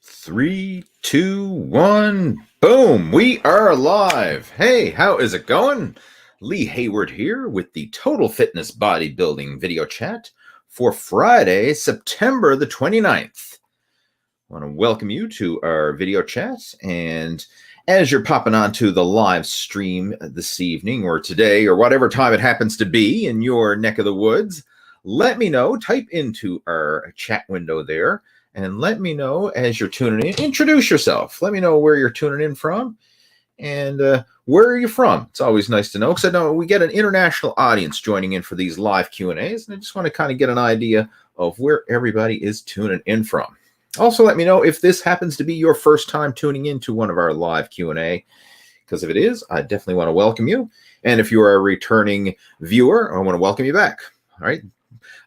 Three, two, one, boom. We are live. Hey, how is it going? Lee Hayward here with the Total Fitness Bodybuilding video chat for Friday, September the 29th. I want to welcome you to our video chat. And as you're popping onto the live stream this evening or today or whatever time it happens to be in your neck of the woods, let me know. Type into our chat window there. And let me know as you're tuning in. Introduce yourself. Let me know where you're tuning in from and where are you from. It's always nice to know because I know we get an international audience joining in for these live Q&As, and I just want to kind of get an idea of where everybody is tuning in from. Also, let me know if this happens to be your first time tuning into one of our live Q&A, because if it is, I definitely want to welcome you. And if you are a returning viewer, I want to welcome you back. All right.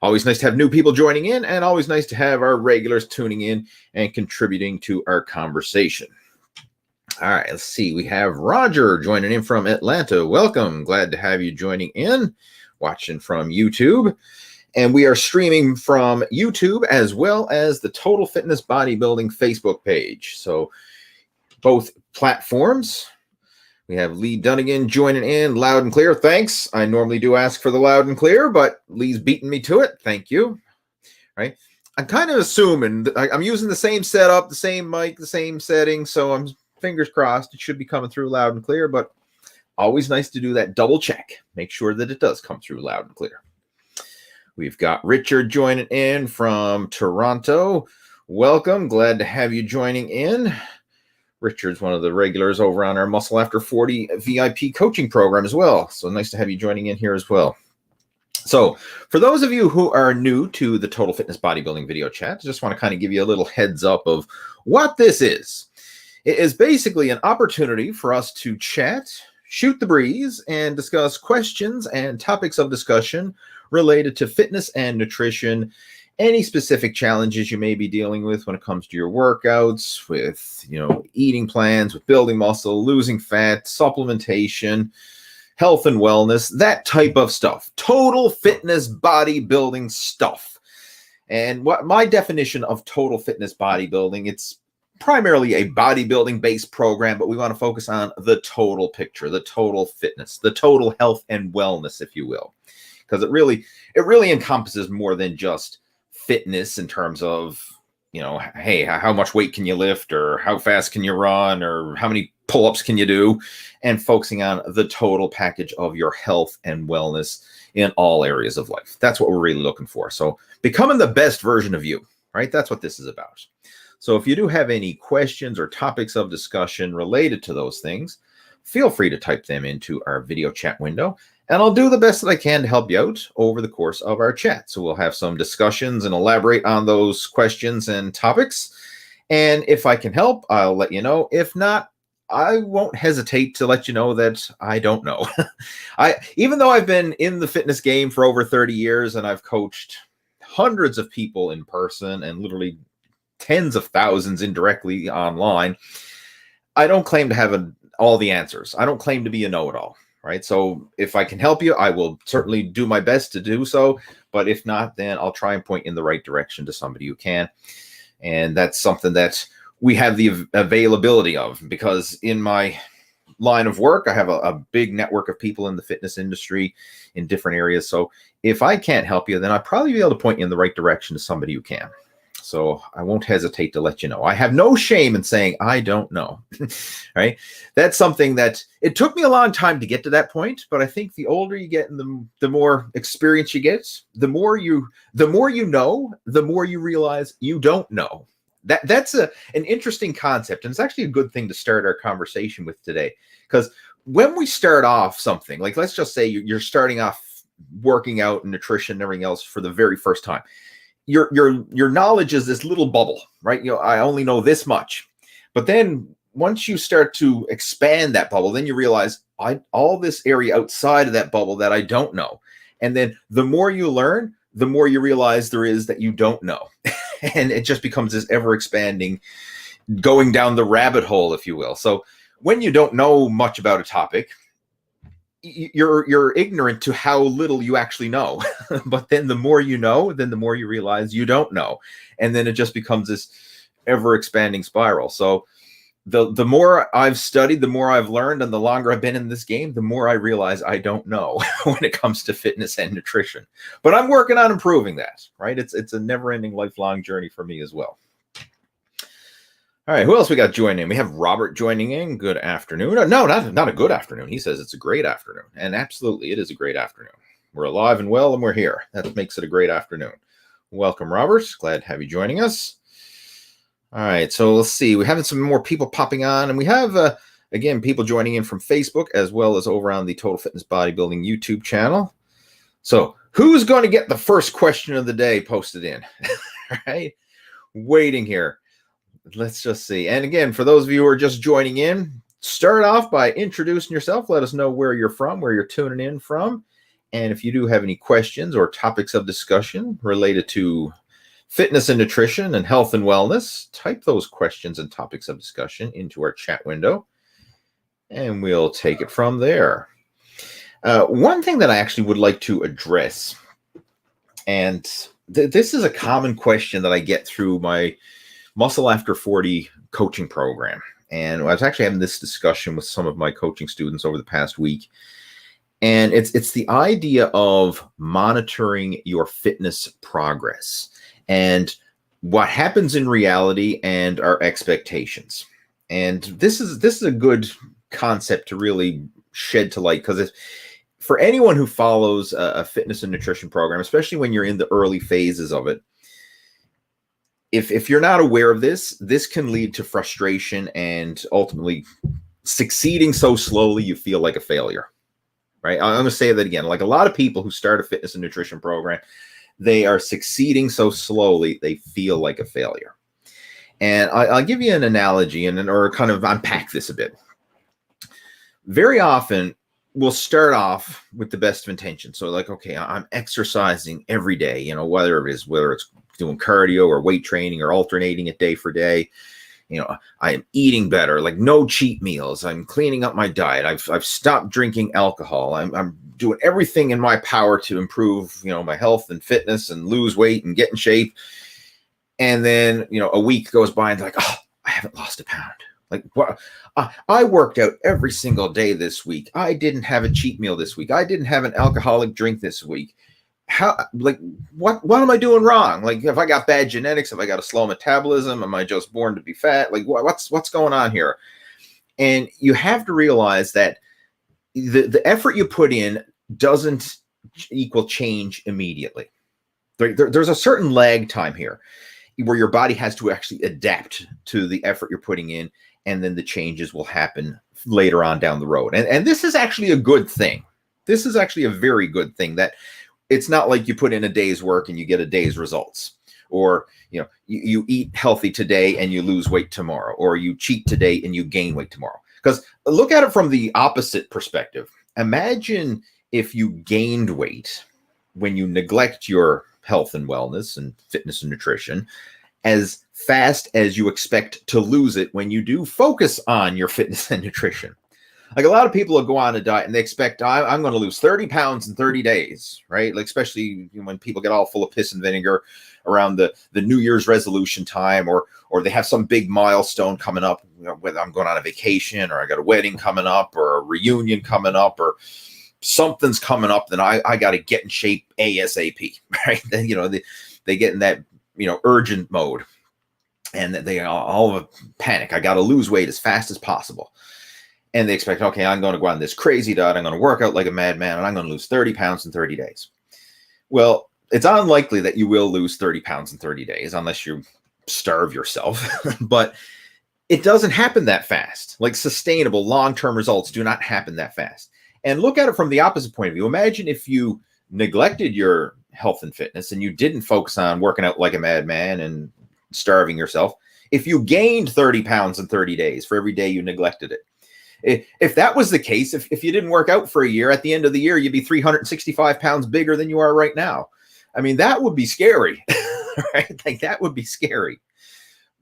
Always nice to have new people joining in, and always nice to have our regulars tuning in and contributing to our conversation. All right, let's see. We have Roger joining in from Atlanta. Welcome. Glad to have you joining in, watching from YouTube. And we are streaming from YouTube as well as the Total Fitness Bodybuilding Facebook page. So both platforms. We have Lee Dunnigan joining in loud and clear. Thanks. I normally do ask for the loud and clear, but Lee's beating me to it. Thank you. Right. I'm kind of assuming I'm using the same setup, the same mic, the same setting. So I'm fingers crossed it should be coming through loud and clear, but always nice to do that double check. Make sure that it does come through loud and clear. We've got Richard joining in from Toronto. Welcome. Glad to have you joining in. Richard's one of the regulars over on our Muscle After 40 VIP coaching program as well. So nice to have you joining in here as well. So for those of you who are new to the Total Fitness Bodybuilding video chat, I just want to kind of give you a little heads up of what this is. It is basically an opportunity for us to chat, shoot the breeze, and discuss questions and topics of discussion related to fitness and nutrition, any specific challenges you may be dealing with when it comes to your workouts, with, eating plans, with building muscle, losing fat, supplementation, health and wellness, that type of stuff. Total fitness bodybuilding stuff. And what my definition of total fitness bodybuilding, it's primarily a bodybuilding based program, but we want to focus on the total picture, the total fitness, the total health and wellness, if you will, because it really encompasses more than just fitness in terms of, hey, how much weight can you lift, or how fast can you run, or how many pull-ups can you do, and focusing on the total package of your health and wellness in all areas of life. That's what we're really looking for. So becoming the best version of you, right? That's what this is about. So if you do have any questions or topics of discussion related to those things, feel free to type them into our video chat window, and I'll do the best that I can to help you out over the course of our chat. So we'll have some discussions and elaborate on those questions and topics. And if I can help, I'll let you know. If not, I won't hesitate to let you know that I don't know. Even though I've been in the fitness game for over 30 years and I've coached hundreds of people in person and literally tens of thousands indirectly online, I don't claim to have all the answers. I don't claim to be a know-it-all. Right. So if I can help you, I will certainly do my best to do so. But if not, then I'll try and point in the right direction to somebody who can. And that's something that we have the availability of, because in my line of work, I have a big network of people in the fitness industry in different areas. So if I can't help you, then I'll probably be able to point you in the right direction to somebody who can. So I won't hesitate to let you know. I have no shame in saying I don't know, right? That's something that it took me a long time to get to that point, but I think the older you get and the more experience you get, the more you know, the more you realize you don't know. That's an interesting concept, and it's actually a good thing to start our conversation with today, because when we start off something, like let's just say you're starting off working out and nutrition and everything else for the very first time. Your knowledge is this little bubble, right? I only know this much. But then once you start to expand that bubble, then you realize all this area outside of that bubble that I don't know. And then the more you learn, the more you realize there is that you don't know. And it just becomes this ever expanding, going down the rabbit hole, if you will. So when you don't know much about a topic, you're ignorant to how little you actually know. But then the more you know, then the more you realize you don't know. And then it just becomes this ever expanding spiral. So the more I've studied, the more I've learned, and the longer I've been in this game, the more I realize I don't know when it comes to fitness and nutrition. But I'm working on improving that, right? It's a never-ending, lifelong journey for me as well. All right, who else we got joining? We have Robert joining in. Good afternoon. No, not a good afternoon. He says it's a great afternoon. And absolutely, it is a great afternoon. We're alive and well, and we're here. That makes it a great afternoon. Welcome, Robert. Glad to have you joining us. All right, so let's see. We're having some more people popping on, and we have, again, people joining in from Facebook as well as over on the Total Fitness Bodybuilding YouTube channel. So who's going to get the first question of the day posted in? All right, waiting here. Let's just see. And again, for those of you who are just joining in, start off by introducing yourself. Let us know where you're from, where you're tuning in from. And if you do have any questions or topics of discussion related to fitness and nutrition and health and wellness, type those questions and topics of discussion into our chat window, and we'll take it from there. One thing that I actually would like to address, and this is a common question that I get through my Muscle After 40 coaching program. And I was actually having this discussion with some of my coaching students over the past week. And it's the idea of monitoring your fitness progress and what happens in reality and our expectations. And this is a good concept to really shed to light, because for anyone who follows a fitness and nutrition program, especially when you're in the early phases of it, if you're not aware of this, this can lead to frustration and ultimately succeeding so slowly you feel like a failure, right? I'm going to say that again. Like a lot of people who start a fitness and nutrition program, they are succeeding so slowly they feel like a failure. And I'll give you an analogy or kind of unpack this a bit. Very often, we'll start off with the best of intentions. So like, okay, I'm exercising every day, whether it's doing cardio or weight training or alternating it day for day. I am eating better, like no cheat meals. I'm cleaning up my diet. I've stopped drinking alcohol. I'm doing everything in my power to improve, my health and fitness and lose weight and get in shape. And then, a week goes by and like, oh, I haven't lost a pound. Like, what? I worked out every single day this week. I didn't have a cheat meal this week. I didn't have an alcoholic drink this week. What am I doing wrong? Like, have I got bad genetics? Have I got a slow metabolism? Am I just born to be fat? Like, what's going on here? And you have to realize that the effort you put in doesn't equal change immediately. There's a certain lag time here where your body has to actually adapt to the effort you're putting in, and then the changes will happen later on down the road. And this is actually a good thing. This is actually a very good thing, that it's not like you put in a day's work and you get a day's results, or you eat healthy today and you lose weight tomorrow, or you cheat today and you gain weight tomorrow. Because look at it from the opposite perspective. Imagine if you gained weight when you neglect your health and wellness and fitness and nutrition as fast as you expect to lose it when you do focus on your fitness and nutrition. Like a lot of people will go on a diet and they expect, I'm going to lose 30 pounds in 30 days, right? Like especially when people get all full of piss and vinegar around the New Year's resolution time, or they have some big milestone coming up, whether I'm going on a vacation or I got a wedding coming up or a reunion coming up or something's coming up, then I got to get in shape ASAP, right? Then, they get in that, urgent mode, and they all of a panic. I got to lose weight as fast as possible. And they expect, okay, I'm going to go on this crazy diet. I'm going to work out like a madman, and I'm going to lose 30 pounds in 30 days. Well, it's unlikely that you will lose 30 pounds in 30 days unless you starve yourself. But it doesn't happen that fast. Like sustainable long-term results do not happen that fast. And look at it from the opposite point of view. Imagine if you neglected your health and fitness and you didn't focus on working out like a madman and starving yourself. If you gained 30 pounds in 30 days for every day you neglected it. If that was the case, if you didn't work out for a year, at the end of the year, you'd be 365 pounds bigger than you are right now. I mean, that would be scary, right? Like that would be scary.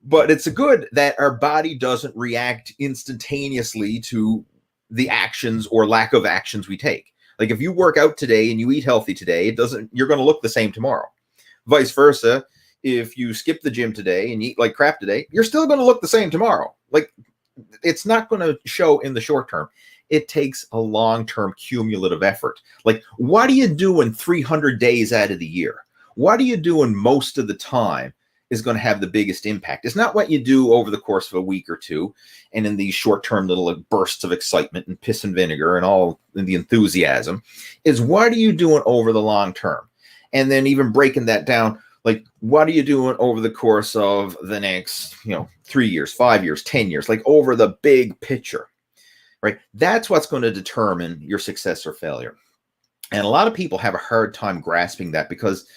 But it's good that our body doesn't react instantaneously to the actions or lack of actions we take. Like if you work out today and you eat healthy today, you're going to look the same tomorrow. Vice versa. if you skip the gym today and eat like crap today, you're still going to look the same tomorrow. Like, it's not going to show in the short term. It takes a long-term cumulative effort. Like, what are you doing 300 days out of the year? What are you doing most of the time is going to have the biggest impact. It's not what you do over the course of a week or two and in these short-term little bursts of excitement and piss and vinegar and all the enthusiasm. Is what are you doing over the long term? And then even breaking that down, like, what are you doing over the course of the next, 3 years, 5 years, 10 years, like over the big picture, right? That's what's going to determine your success or failure. And a lot of people have a hard time grasping that because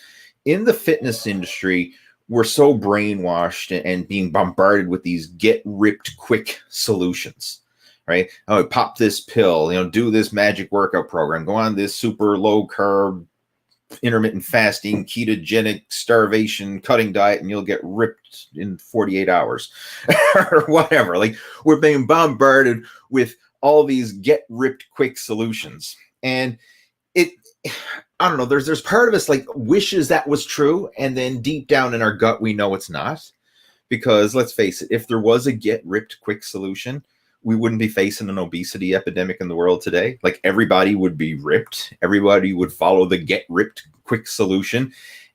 in the fitness industry, we're so brainwashed and being bombarded with these get ripped quick solutions, right? Oh, pop this pill, do this magic workout program, go on this super low carb, intermittent fasting, ketogenic, starvation, cutting diet, and you'll get ripped in 48 hours or whatever. Like, we're being bombarded with all these get ripped quick solutions. And I don't know, there's part of us like wishes that was true. And then deep down in our gut, we know it's not, because let's face it, if there was a get ripped quick solution, we wouldn't be facing an obesity epidemic in the world today. Like, everybody would be ripped. Everybody would follow the get ripped quick solution.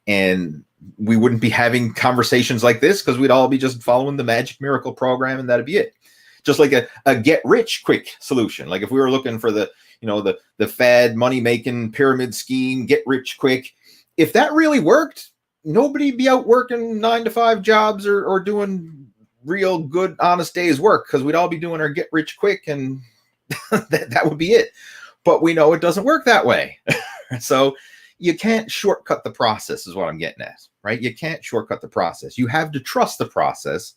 And we wouldn't be having conversations like this because we'd all be just following the magic miracle program and that'd be it. Just like a get rich quick solution. Like, if we were looking for the fad money making pyramid scheme, get rich quick, if that really worked, nobody'd be out working 9-to-5 jobs or doing real good, honest days work, because we'd all be doing our get rich quick and that would be it. But we know it doesn't work that way. So you can't shortcut the process is what I'm getting at, right? You can't shortcut the process. You have to trust the process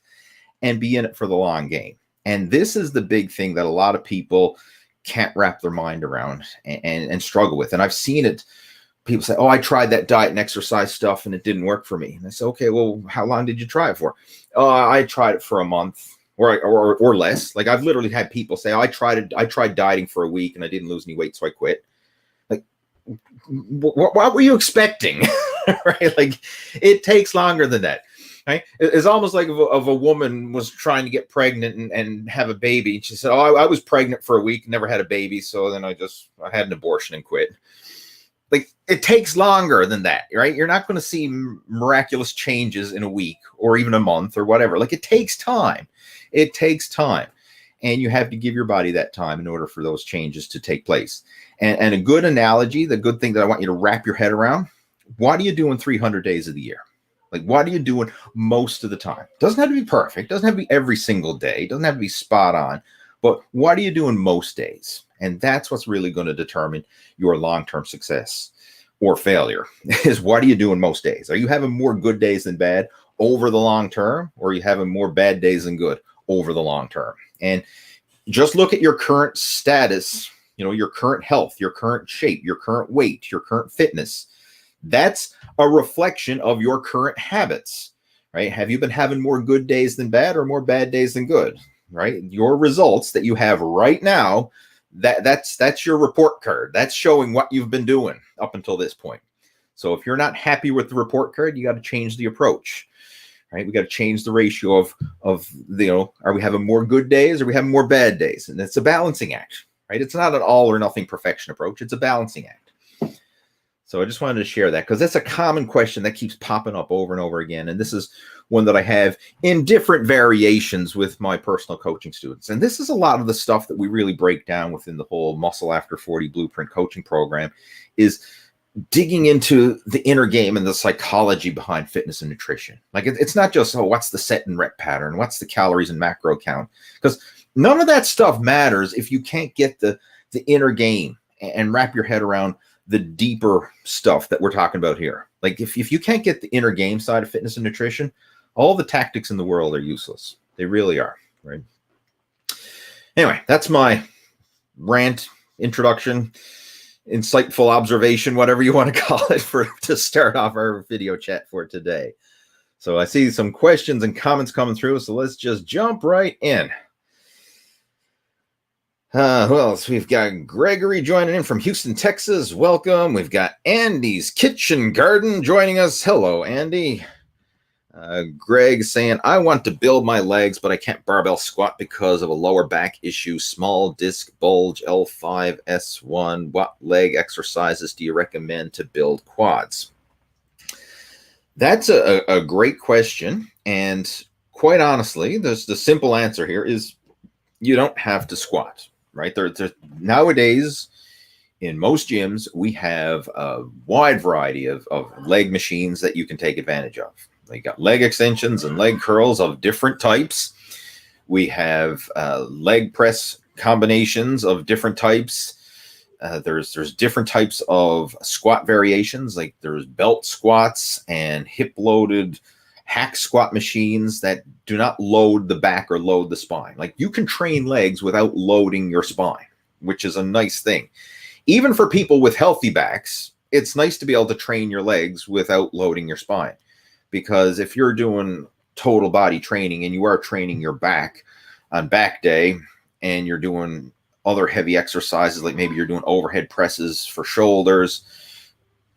and be in it for the long game. And this is the big thing that a lot of people can't wrap their mind around and struggle with. And I've seen it. People say, oh, I tried that diet and exercise stuff and it didn't work for me. And I say, okay, well, how long did you try it for? Oh, I tried it for a month or less. Like, I've literally had people say, oh, I tried dieting for a week and I didn't lose any weight, so I quit. Like, what were you expecting? Right? Like, it takes longer than that. Right? It's almost like if a woman was trying to get pregnant and have a baby. She said, oh, I was pregnant for a week, never had a baby. So then I had an abortion and quit. Like, it takes longer than that, right? You're not going to see miraculous changes in a week or even a month or whatever. Like, it takes time. It takes time. And you have to give your body that time in order for those changes to take place. And a good analogy, the good thing that I want you to wrap your head around, what are you doing 300 days of the year? Like, what are you doing most of the time? Doesn't have to be perfect. Doesn't have to be every single day. Doesn't have to be spot on. But what are you doing most days? And that's what's really going to determine your long-term success or failure, is what are you doing most days? Are you having more good days than bad over the long term? Or are you having more bad days than good over the long term? And just look at your current status, your current health, your current shape, your current weight, your current fitness. That's a reflection of your current habits, right? Have you been having more good days than bad or more bad days than good, right? Your results that you have right now, that's your report card. That's showing what you've been doing up until this point. So if you're not happy with the report card, you got to change the approach, right? We got to change the ratio of are we having more good days or are we having more bad days? And it's a balancing act, right? It's not an all or nothing perfection approach. It's a balancing act. So I just wanted to share that because that's a common question that keeps popping up over and over again. And this is one that I have in different variations with my personal coaching students. And this is a lot of the stuff that we really break down within the whole Muscle After 40 Blueprint coaching program, is digging into the inner game and the psychology behind fitness and nutrition. Like, it's not just, oh, what's the set and rep pattern? What's the calories and macro count? Because none of that stuff matters if you can't get the inner game and wrap your head around the deeper stuff that we're talking about here. Like, if you can't get the inner game side of fitness and nutrition, all the tactics in the world are useless. They really are, right? Anyway, that's my rant, introduction, insightful observation, whatever you want to call it, to start off our video chat for today. So I see some questions and comments coming through, so let's just jump right in. Who else? We've got Gregory joining in from Houston, Texas. Welcome. We've got Andy's Kitchen Garden joining us. Hello, Andy. Greg saying, I want to build my legs, but I can't barbell squat because of a lower back issue, small disc bulge, L5, S1. What leg exercises do you recommend to build quads? That's a great question. And quite honestly, the simple answer here is you don't have to squat, right? Nowadays, in most gyms, we have a wide variety of leg machines that you can take advantage of. They got leg extensions and leg curls of different types. We have leg press combinations of different types. There's different types of squat variations, like there's belt squats and hip-loaded hack squat machines that do not load the back or load the spine. Like you can train legs without loading your spine, which is a nice thing. Even for people with healthy backs, it's nice to be able to train your legs without loading your spine. Because if you're doing total body training and you are training your back on back day and you're doing other heavy exercises, like maybe you're doing overhead presses for shoulders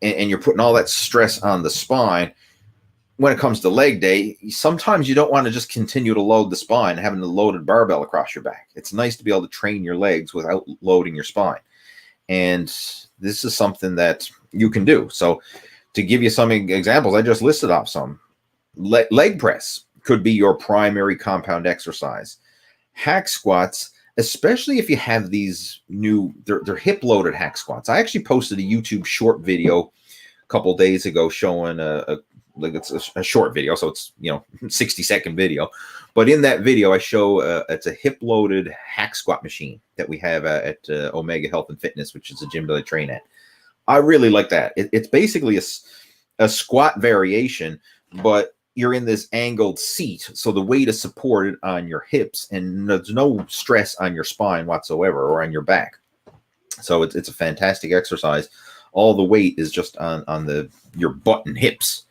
and you're putting all that stress on the spine, when it comes to leg day, sometimes you don't want to just continue to load the spine, having the loaded barbell across your back. It's nice to be able to train your legs without loading your spine. And this is something that you can do. So to give you some examples, I just listed off some. Leg press could be your primary compound exercise. Hack squats, especially if you have these new, they're hip-loaded hack squats. I actually posted a YouTube short video a couple days ago showing it's a short video, so it's 60-second video. But in that video, I show it's a hip-loaded hack squat machine that we have at Omega Health and Fitness, which is a gym that I train at. I really like that. It's basically a squat variation, but you're in this angled seat, so the weight is supported on your hips, and there's no stress on your spine whatsoever or on your back. So it's a fantastic exercise. All the weight is just on your butt and hips.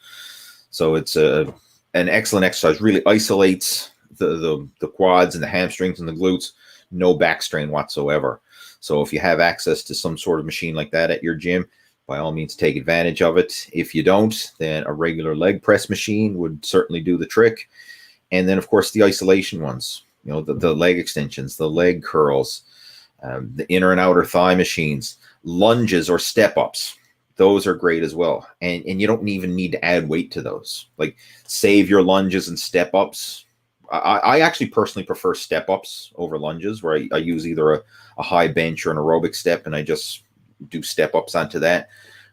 So it's an excellent exercise. Really isolates the quads and the hamstrings and the glutes. No back strain whatsoever. So if you have access to some sort of machine like that at your gym, by all means, take advantage of it. If you don't, then a regular leg press machine would certainly do the trick. And then, of course, the isolation ones, the leg extensions, the leg curls, the inner and outer thigh machines, lunges or step-ups. Those are great as well. And you don't even need to add weight to those. Like, save your lunges and step-ups. I actually personally prefer step-ups over lunges, where I use either a high bench or an aerobic step, and I just do step-ups onto that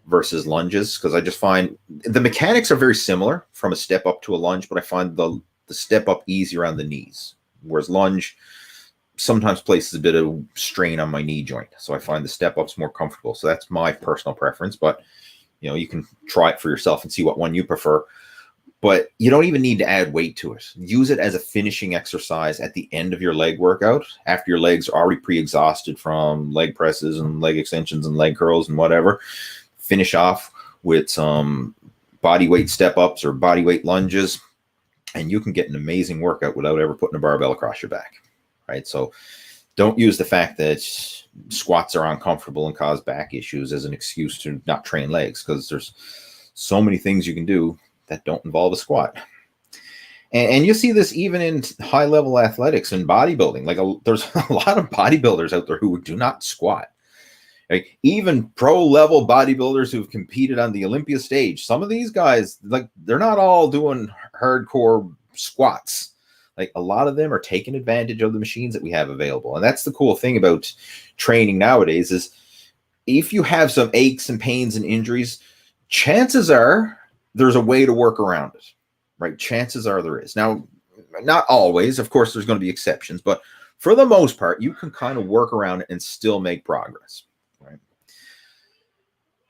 versus lunges, because I just find the mechanics are very similar from a step-up to a lunge, but I find the step-up easier on the knees, whereas lunge sometimes places a bit of strain on my knee joint. So I find the step-ups more comfortable. So that's my personal preference, but you can try it for yourself and see what one you prefer. But you don't even need to add weight to it. Use it as a finishing exercise at the end of your leg workout, after your legs are already pre-exhausted from leg presses and leg extensions and leg curls and whatever. Finish off with some body weight step-ups or body weight lunges, and you can get an amazing workout without ever putting a barbell across your back, right? So don't use the fact that squats are uncomfortable and cause back issues as an excuse to not train legs, because there's so many things you can do that don't involve a squat. And you see this even in high-level athletics and bodybuilding. There's a lot of bodybuilders out there who do not squat. Like, even pro-level bodybuilders who've competed on the Olympia stage, some of these guys, they're not all doing hardcore squats. Like, a lot of them are taking advantage of the machines that we have available. And that's the cool thing about training nowadays, is if you have some aches and pains and injuries, chances are there's a way to work around it, right? Chances are there is. Now, not always. Of course, there's going to be exceptions. But for the most part, you can kind of work around it and still make progress, right?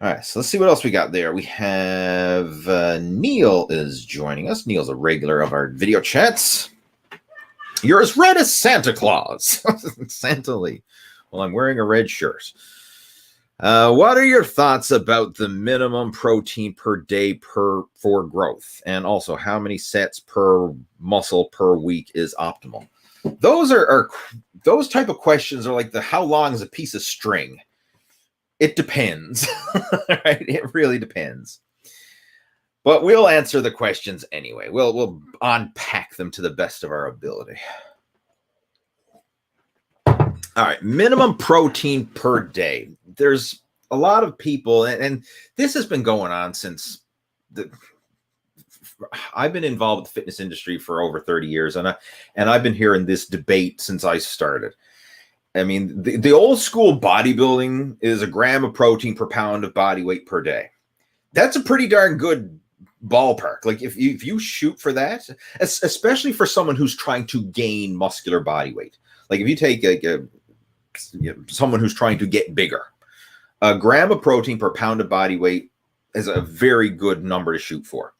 All right, so let's see what else we got there. We have Neil is joining us. Neil's a regular of our video chats. You're as red as Santa Claus. Santa Lee. Well, I'm wearing a red shirt. What are your thoughts about the minimum protein per day for growth? And also, how many sets per muscle per week is optimal? Those are those type of questions are like how long is a piece of string? It depends, right? It really depends. But we'll answer the questions anyway. We'll unpack them to the best of our ability. All right, minimum protein per day. There's a lot of people, and this has been going on since I've been involved with the fitness industry for over 30 years, and I've been hearing this debate since I started. I mean, the old school bodybuilding is a gram of protein per pound of body weight per day. That's a pretty darn good ballpark. Like if you shoot for that, especially for someone who's trying to gain muscular body weight. Like if you take someone who's trying to get bigger, a gram of protein per pound of body weight is a very good number to shoot for.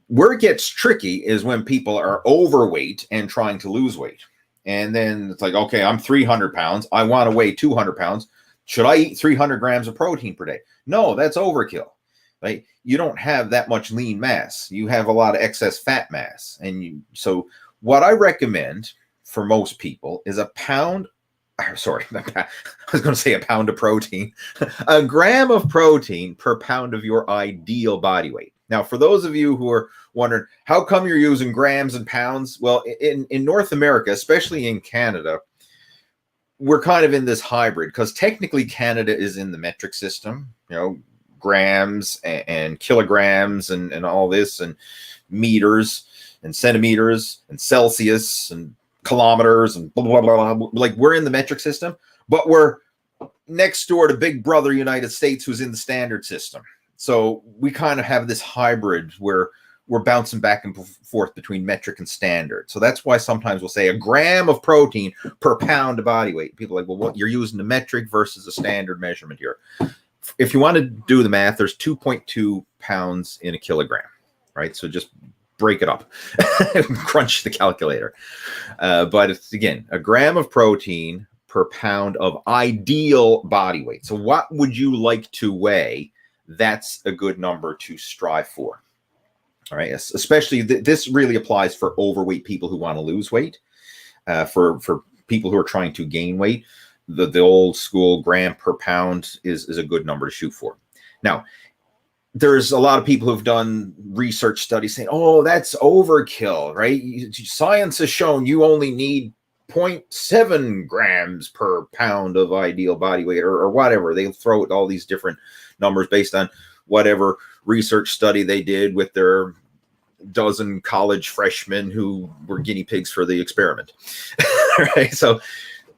Where it gets tricky is when people are overweight and trying to lose weight. And then it's like, okay, I'm 300 pounds. I want to weigh 200 pounds. Should I eat 300 grams of protein per day? No, that's overkill. Right? You don't have that much lean mass. You have a lot of excess fat mass. So what I recommend for most people is a pound. Sorry, I was going to say a pound of protein. A gram of protein per pound of your ideal body weight. Now, for those of you who are wondering, how come you're using grams and pounds? Well, in North America, especially in Canada, we're kind of in this hybrid because technically Canada is in the metric system, grams and kilograms and all this, and meters and centimeters and Celsius and kilometers and blah, blah, blah, blah. Like we're in the metric system, but we're next door to Big Brother United States, who's in the standard system. So we kind of have this hybrid where we're bouncing back and forth between metric and standard. So that's why sometimes we'll say a gram of protein per pound of body weight. People are like, well, what you're using the metric versus a standard measurement here. If you want to do the math, there's 2.2 pounds in a kilogram, right? So just break it up, crunch the calculator. But it's, again, a gram of protein per pound of ideal body weight. So what would you like to weigh? That's a good number to strive for. All right. Especially this really applies for overweight people who want to lose weight. For people who are trying to gain weight, the old school gram per pound is a good number to shoot for. Now, there's a lot of people who've done research studies saying, oh, that's overkill, right? Science has shown you only need 0.7 grams per pound of ideal body weight or whatever. They throw out all these different numbers based on whatever research study they did with their dozen college freshmen who were guinea pigs for the experiment. Right? So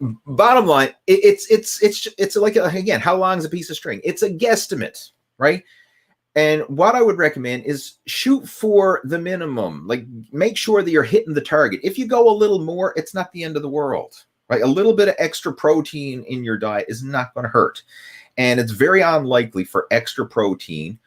bottom line, it's like, again, how long is a piece of string? It's a guesstimate, right? And what I would recommend is shoot for the minimum. Like, make sure that you're hitting the target. If you go a little more, it's not the end of the world, right? A little bit of extra protein in your diet is not going to hurt. And it's very unlikely for extra protein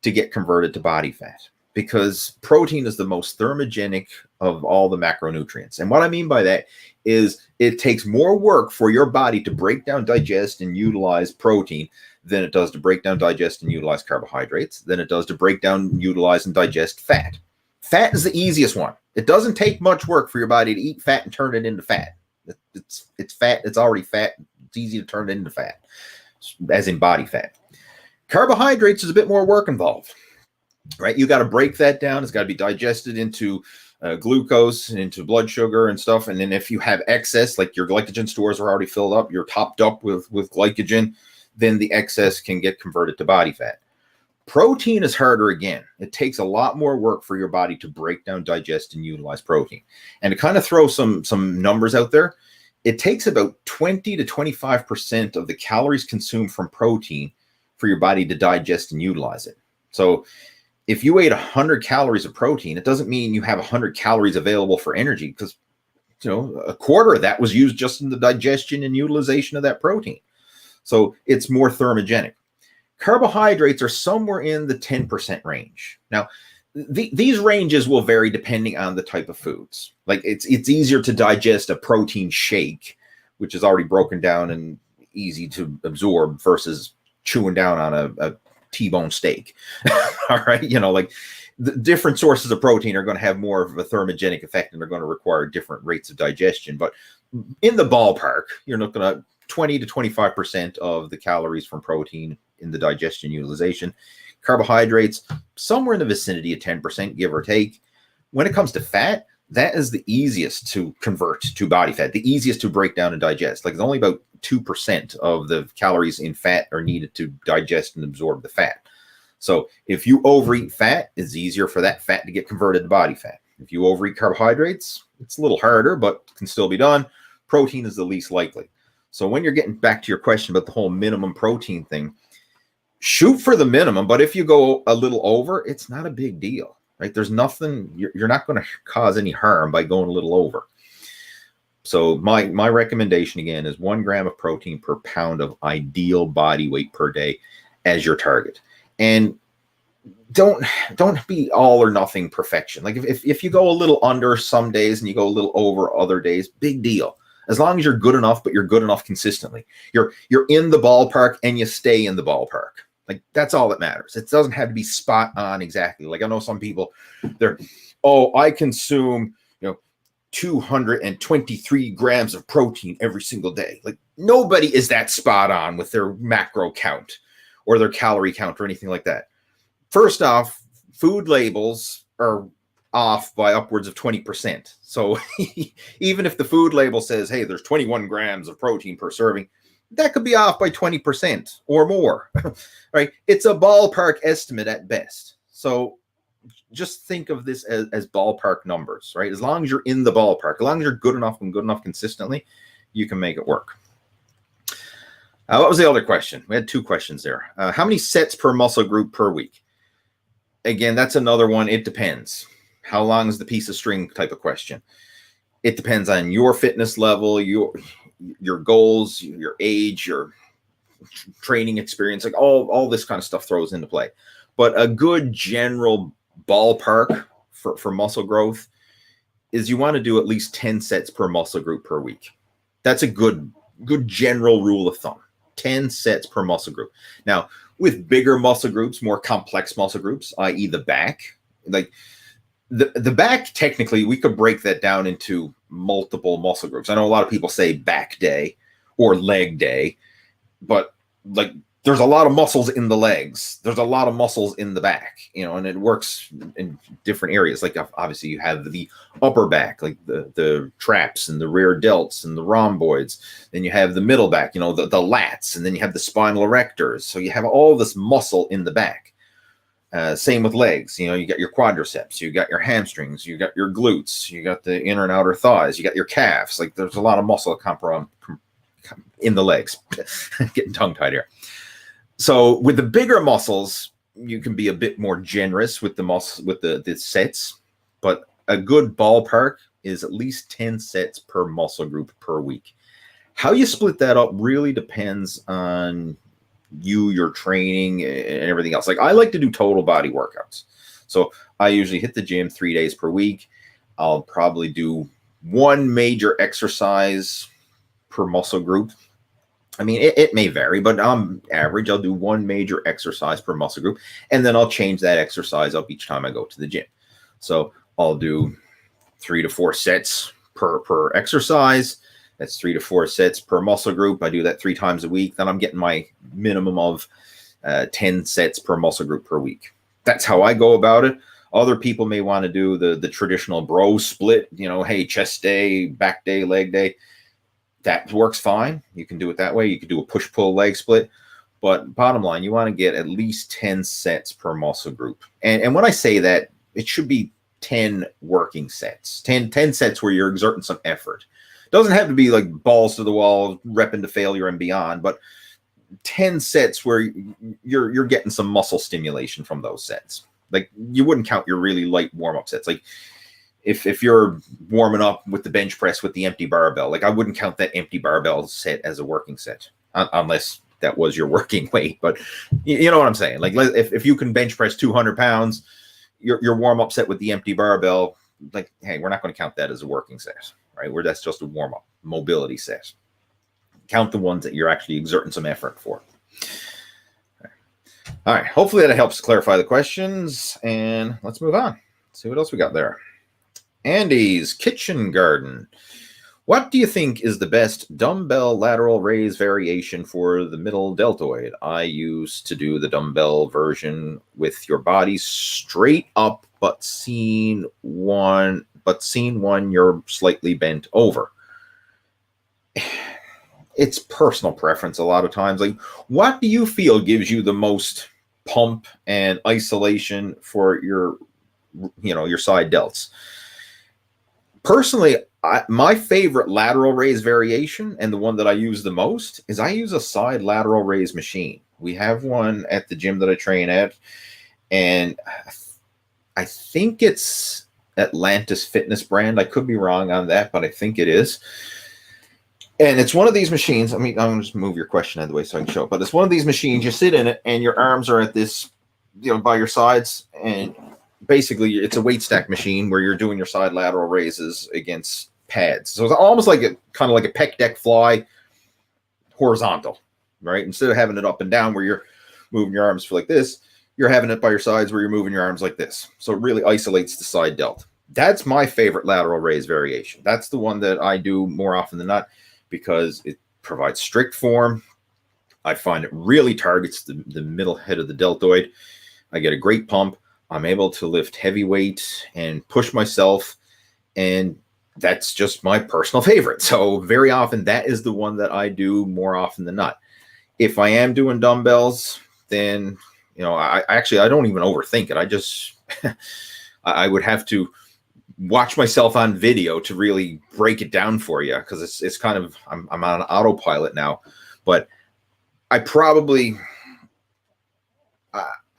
to get converted to body fat because protein is the most thermogenic of all the macronutrients. And what I mean by that is it takes more work for your body to break down, digest, and utilize protein than it does to break down, digest, and utilize carbohydrates, than it does to break down, utilize, and digest fat. Fat is the easiest one. It doesn't take much work for your body to eat fat and turn it into fat. It's fat. It's already fat. It's easy to turn it into fat, as in body fat. Carbohydrates is a bit more work involved, right? You got to break that down. It's got to be digested into glucose and into blood sugar and stuff. And then if you have excess, like your glycogen stores are already filled up, you're topped up with glycogen, then the excess can get converted to body fat. Protein is harder again. It takes a lot more work for your body to break down, digest, and utilize protein. And to kind of throw some numbers out there, it takes about 20 to 25% of the calories consumed from protein for your body to digest and utilize it. So if you ate 100 calories of protein, it doesn't mean you have 100 calories available for energy because, a quarter of that was used just in the digestion and utilization of that protein. So it's more thermogenic. Carbohydrates are somewhere in the 10% range. Now, these ranges will vary depending on the type of foods. Like it's easier to digest a protein shake, which is already broken down and easy to absorb versus chewing down on a T-bone steak. All right. Like the different sources of protein are going to have more of a thermogenic effect and they're going to require different rates of digestion. But in the ballpark, you're looking at 20 to 25% of the calories from protein in the digestion utilization. Carbohydrates, somewhere in the vicinity of 10%, give or take. When it comes to fat, that is the easiest to convert to body fat, the easiest to break down and digest. Like, it's only about 2% of the calories in fat are needed to digest and absorb the fat. So if you overeat fat, it's easier for that fat to get converted to body fat. If you overeat carbohydrates, it's a little harder, but can still be done. Protein is the least likely. So when you're getting back to your question about the whole minimum protein thing, shoot for the minimum, but if you go a little over, it's not a big deal. Right? There's nothing, you're not going to cause any harm by going a little over. So my recommendation again is 1 gram of protein per pound of ideal body weight per day as your target. And don't be all or nothing perfection. Like if you go a little under some days and you go a little over other days, big deal. As long as you're good enough, but you're good enough consistently. You're in the ballpark and you stay in the ballpark. Like, that's all that matters. It doesn't have to be spot on exactly. Like, I know some people, I consume, 223 grams of protein every single day. Like, nobody is that spot on with their macro count or their calorie count or anything like that. First off, food labels are off by upwards of 20%. So even if the food label says, hey, there's 21 grams of protein per serving, that could be off by 20% or more, right? It's a ballpark estimate at best. So just think of this as ballpark numbers, right? As long as you're in the ballpark, as long as you're good enough and good enough consistently, you can make it work. What was the other question? We had 2 questions there. How many sets per muscle group per week? Again, that's another one. It depends. How long is the piece of string type of question? It depends on your fitness level, your goals, your age, your training experience, like all this kind of stuff throws into play. But a good general ballpark for muscle growth is you want to do at least 10 sets per muscle group per week. That's a good general rule of thumb. 10 sets per muscle group. Now, with bigger muscle groups, more complex muscle groups, i.e. the back, like the back, technically, we could break that down into multiple muscle groups. I know a lot of people say back day or leg day, but like there's a lot of muscles in the legs. There's a lot of muscles in the back, and it works in different areas. Like obviously you have the upper back, like the traps and the rear delts and the rhomboids. Then you have the middle back, the lats, and then you have the spinal erectors. So you have all this muscle in the back. Same with legs. You got your quadriceps, you got your hamstrings, you got your glutes, you got the inner and outer thighs, you got your calves. Like there's a lot of muscle in the legs. Getting tongue tied here. So with the bigger muscles, you can be a bit more generous with the sets, but a good ballpark is at least 10 sets per muscle group per week. How you split that up really depends on your training and everything else. Like I like to do total body workouts. So I usually hit the gym 3 days per week. I'll probably do 1 major exercise per muscle group. I mean, it may vary, but on average, I'll do 1 major exercise per muscle group, and then I'll change that exercise up each time I go to the gym. So I'll do 3 to 4 sets per exercise. That's 3 to 4 sets per muscle group. I do that 3 times a week. Then I'm getting my minimum of 10 sets per muscle group per week. That's how I go about it. Other people may want to do the traditional bro split, hey, chest day, back day, leg day. That works fine. You can do it that way. You can do a push-pull leg split. But bottom line, you want to get at least 10 sets per muscle group. And when I say that, it should be 10 working sets, 10 sets where you're exerting some effort. It doesn't have to be like balls to the wall, repping to failure and beyond, but 10 sets where you're getting some muscle stimulation from those sets. Like you wouldn't count your really light warm-up sets. Like if you're warming up with the bench press with the empty barbell, like I wouldn't count that empty barbell set as a working set unless that was your working weight. But you know what I'm saying? Like if you can bench press 200 pounds, your warm-up set with the empty barbell, like, hey, we're not going to count that as a working set, right? Where that's just a warm-up mobility set. Count the ones that you're actually exerting some effort for. All right. Hopefully that helps clarify the questions, and let's move on. See what else we got there. Andy's Kitchen Garden. What do you think is the best dumbbell lateral raise variation for the middle deltoid? I used to do the dumbbell version with your body straight up, but seen one you're slightly bent over. It's personal preference a lot of times. Like, what do you feel gives you the most pump and isolation for your side delts? Personally, my favorite lateral raise variation, and the one that I use the most, is I use a side lateral raise machine. We have one at the gym that I train at, and I think it's Atlantis Fitness brand. I could be wrong on that, but I think it is. And it's one of these machines. I mean, I'm going to just move your question out of the way so I can show it. But it's one of these machines. You sit in it, and your arms are at this, by your sides, and basically it's a weight stack machine where you're doing your side lateral raises against pads. So it's almost like kind of like a pec deck fly, horizontal, right? Instead of having it up and down where you're moving your arms for like this, you're having it by your sides where you're moving your arms like this. So it really isolates the side delt. That's my favorite lateral raise variation. That's the one that I do more often than not because it provides strict form. I find it really targets the middle head of the deltoid. I get a great pump. I'm able to lift heavy weight and push myself, and that's just my personal favorite. So very often that is the one that I do more often than not. If I am doing dumbbells, then I don't even overthink it. I just I would have to watch myself on video to really break it down for you, because it's kind of I'm on autopilot now. But I probably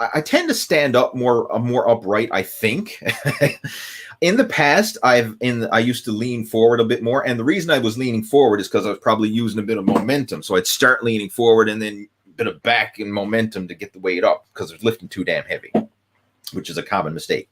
I tend to stand up more upright, I think. In the past, I used to lean forward a bit more, and the reason I was leaning forward is because I was probably using a bit of momentum. So I'd start leaning forward and then a bit of back and momentum to get the weight up because I was lifting too damn heavy, which is a common mistake.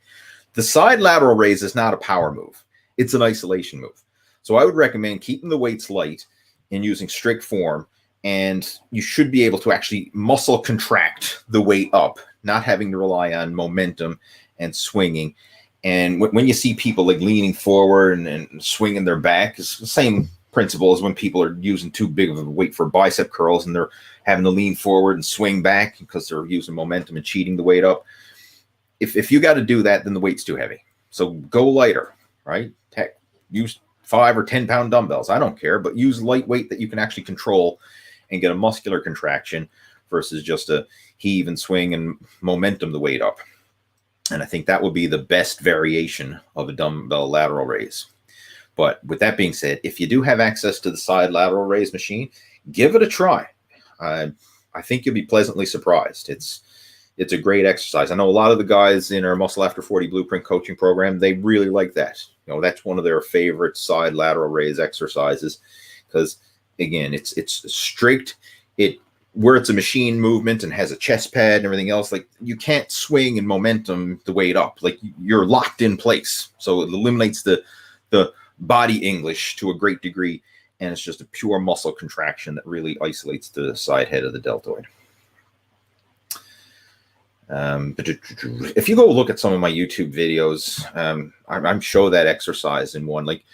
The side lateral raise is not a power move. It's an isolation move. So I would recommend keeping the weights light and using strict form, and you should be able to actually muscle contract the weight up, not having to rely on momentum and swinging. And when you see people like leaning forward and swinging their back, it's the same principle as when people are using too big of a weight for bicep curls and they're having to lean forward and swing back because they're using momentum and cheating the weight up. If you got to do that, then the weight's too heavy. So go lighter, right? Heck, use 5 or 10 pound dumbbells. I don't care, but use lightweight that you can actually control and get a muscular contraction versus just a heave and swing and momentum the weight up. And I think that would be the best variation of a dumbbell lateral raise. But with that being said, if you do have access to the side lateral raise machine, give it a try. I think you'll be pleasantly surprised. It's a great exercise. I know a lot of the guys in our Muscle After 40 Blueprint coaching program, they really like that. That's one of their favorite side lateral raise exercises because, again, it's strict. Where it's a machine movement and has a chest pad and everything else, like you can't swing and momentum the weight up. Like you're locked in place. So it eliminates the body English to a great degree. And it's just a pure muscle contraction that really isolates the side head of the deltoid. If you go look at some of my YouTube videos, I'm show that exercise in one. Like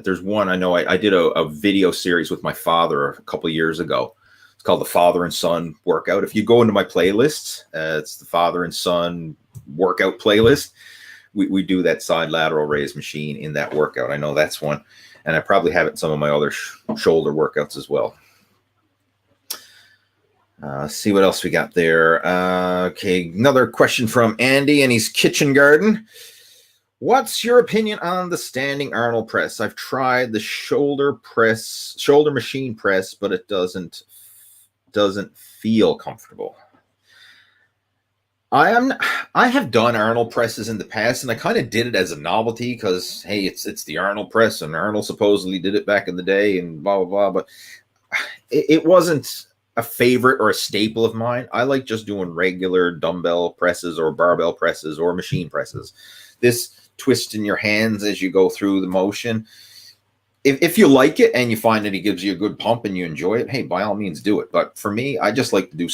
there's one I know I did a video series with my father a couple of years ago. It's called the Father and Son Workout. If you go into my playlists, it's the Father and Son Workout playlist. We do that side lateral raise machine in that workout. I know that's one, and I probably have it in some of my other shoulder workouts as well. See what else we got there. Okay, another question from Andy and his kitchen garden. What's your opinion on the standing Arnold press? I've tried the shoulder machine press, but it doesn't feel comfortable. I have done Arnold presses in the past, and I kind of did it as a novelty because, hey, it's the Arnold press, and Arnold supposedly did it back in the day, and blah, blah, blah. But it wasn't a favorite or a staple of mine. I like just doing regular dumbbell presses or barbell presses or machine presses. This twist in your hands as you go through the motion. If you like it and you find that it gives you a good pump and you enjoy it, hey, by all means do it. But for me, I just like to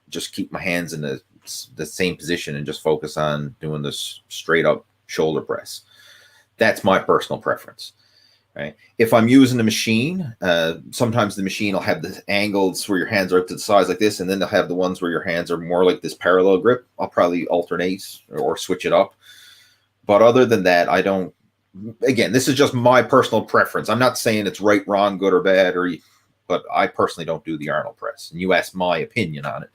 just keep my hands in the same position and just focus on doing this straight up shoulder press. That's my personal preference. Right. If I'm using a machine, sometimes the machine will have the angles where your hands are to the sides like this, and then they'll have the ones where your hands are more like this parallel grip. I'll probably alternate or switch it up. But other than that, I don't. Again, this is just my personal preference. I'm not saying it's right, wrong, good, or bad, but I personally don't do the Arnold press. And you asked my opinion on it,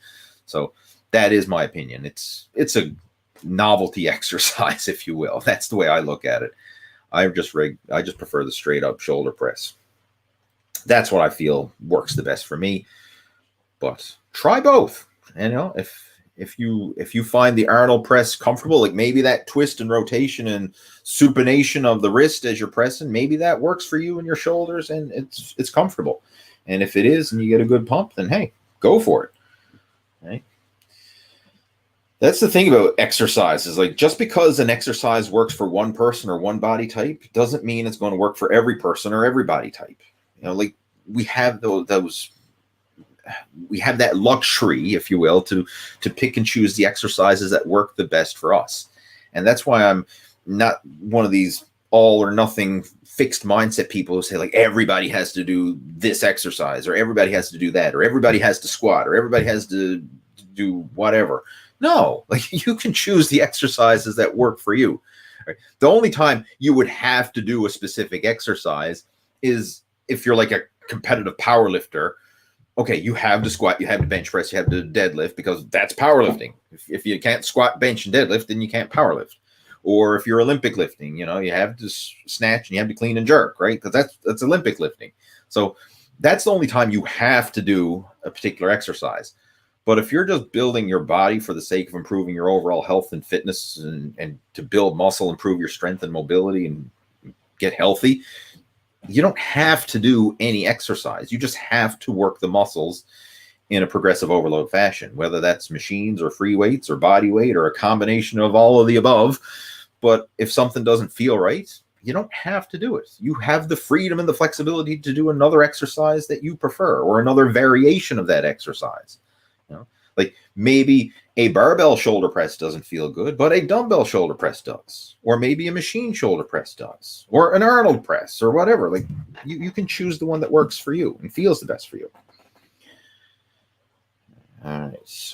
so that is my opinion. It's a novelty exercise, if you will. That's the way I look at it. I just prefer the straight up shoulder press. That's what I feel works the best for me. But try both. And, you know, if you find the Arnold press comfortable, like maybe that twist and rotation and supination of the wrist as you're pressing, maybe that works for you and your shoulders, and it's comfortable. And if it is, and you get a good pump, then hey, go for it. Right? That's the thing about exercise is like just because an exercise works for one person or one body type doesn't mean it's going to work for every person or every body type. You know, like we have we have that luxury, if you will, to pick and choose the exercises that work the best for us. And that's why I'm not one of these all or nothing fixed mindset people who say like everybody has to do this exercise or everybody has to do that or everybody has to squat or everybody has to do whatever. No, like you can choose the exercises that work for you. Right? The only time you would have to do a specific exercise is if you're like a competitive power lifter. Okay, you have to squat, you have to bench press, you have to deadlift because that's powerlifting. If you can't squat, bench, and deadlift, then you can't powerlift. Or if you're Olympic lifting, you know, you have to snatch and you have to clean and jerk, right? Because that's Olympic lifting. So that's the only time you have to do a particular exercise. But if you're just building your body for the sake of improving your overall health and fitness and to build muscle, improve your strength and mobility and get healthy, you don't have to do any exercise. You just have to work the muscles in a progressive overload fashion, whether that's machines or free weights or body weight or a combination of all of the above. But if something doesn't feel right, you don't have to do it. You have the freedom and the flexibility to do another exercise that you prefer or another variation of that exercise. You know, like maybe a barbell shoulder press doesn't feel good, but a dumbbell shoulder press does. Or maybe a machine shoulder press does. Or an Arnold press or whatever. Like you can choose the one that works for you and feels the best for you. All right.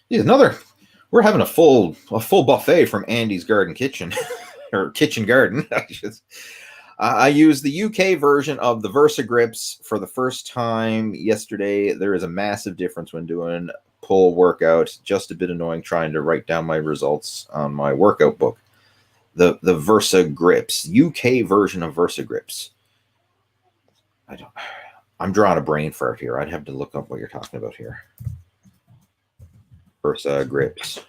Yeah, we're having a full buffet from Andy's Garden Kitchen or Kitchen Garden. I used the UK version of the Versa grips for the first time yesterday. There is a massive difference when doing pull workout. Just a bit annoying trying to write down my results on my workout book. The Versa grips, UK version of Versa grips. I'm drawing a brain fart here. I'd have to look up what you're talking about here. Versa grips.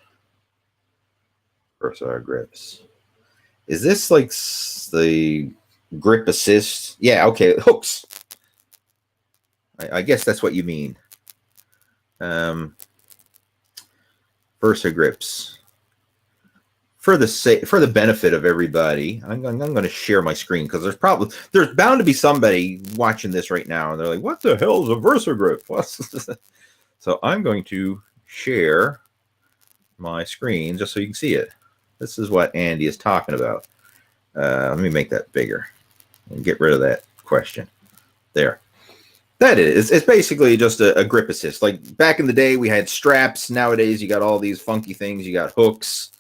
Versa grips. Is this like the grip assist? Yeah, okay. Hooks. I guess that's what you mean. Versa grips. For the benefit of everybody, I'm going to share my screen because there's bound to be somebody watching this right now and they're like, "What the hell is a Versa grip?" So I'm going to share my screen just so you can see it. This is what Andy is talking about. Let me make that bigger and get rid of that question. There. That is. It's basically just a grip assist. Like back in the day, we had straps. Nowadays, you got all these funky things. You got hooks,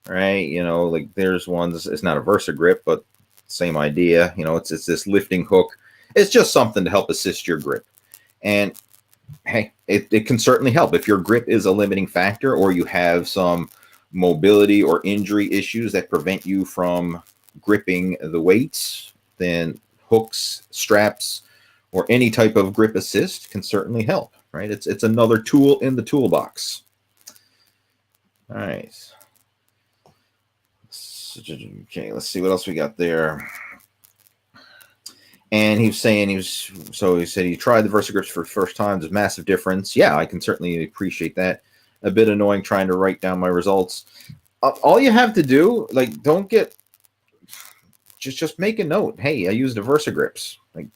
right? You know, like there's ones. It's not a Versa grip, but same idea. You know, it's this lifting hook. It's just something to help assist your grip. And hey, it can certainly help if your grip is a limiting factor or you have some mobility or injury issues that prevent you from gripping the weights, then hooks, straps, or any type of grip assist can certainly help, right? It's another tool in the toolbox. All right. Okay, let's see what else we got there. And he was saying he said he tried the Versa grips for the first time. There's a massive difference. Yeah, I can certainly appreciate that. A bit annoying trying to write down my results. All you have to do, like, don't get, just make a note. Hey, I used the Versa grips. Like,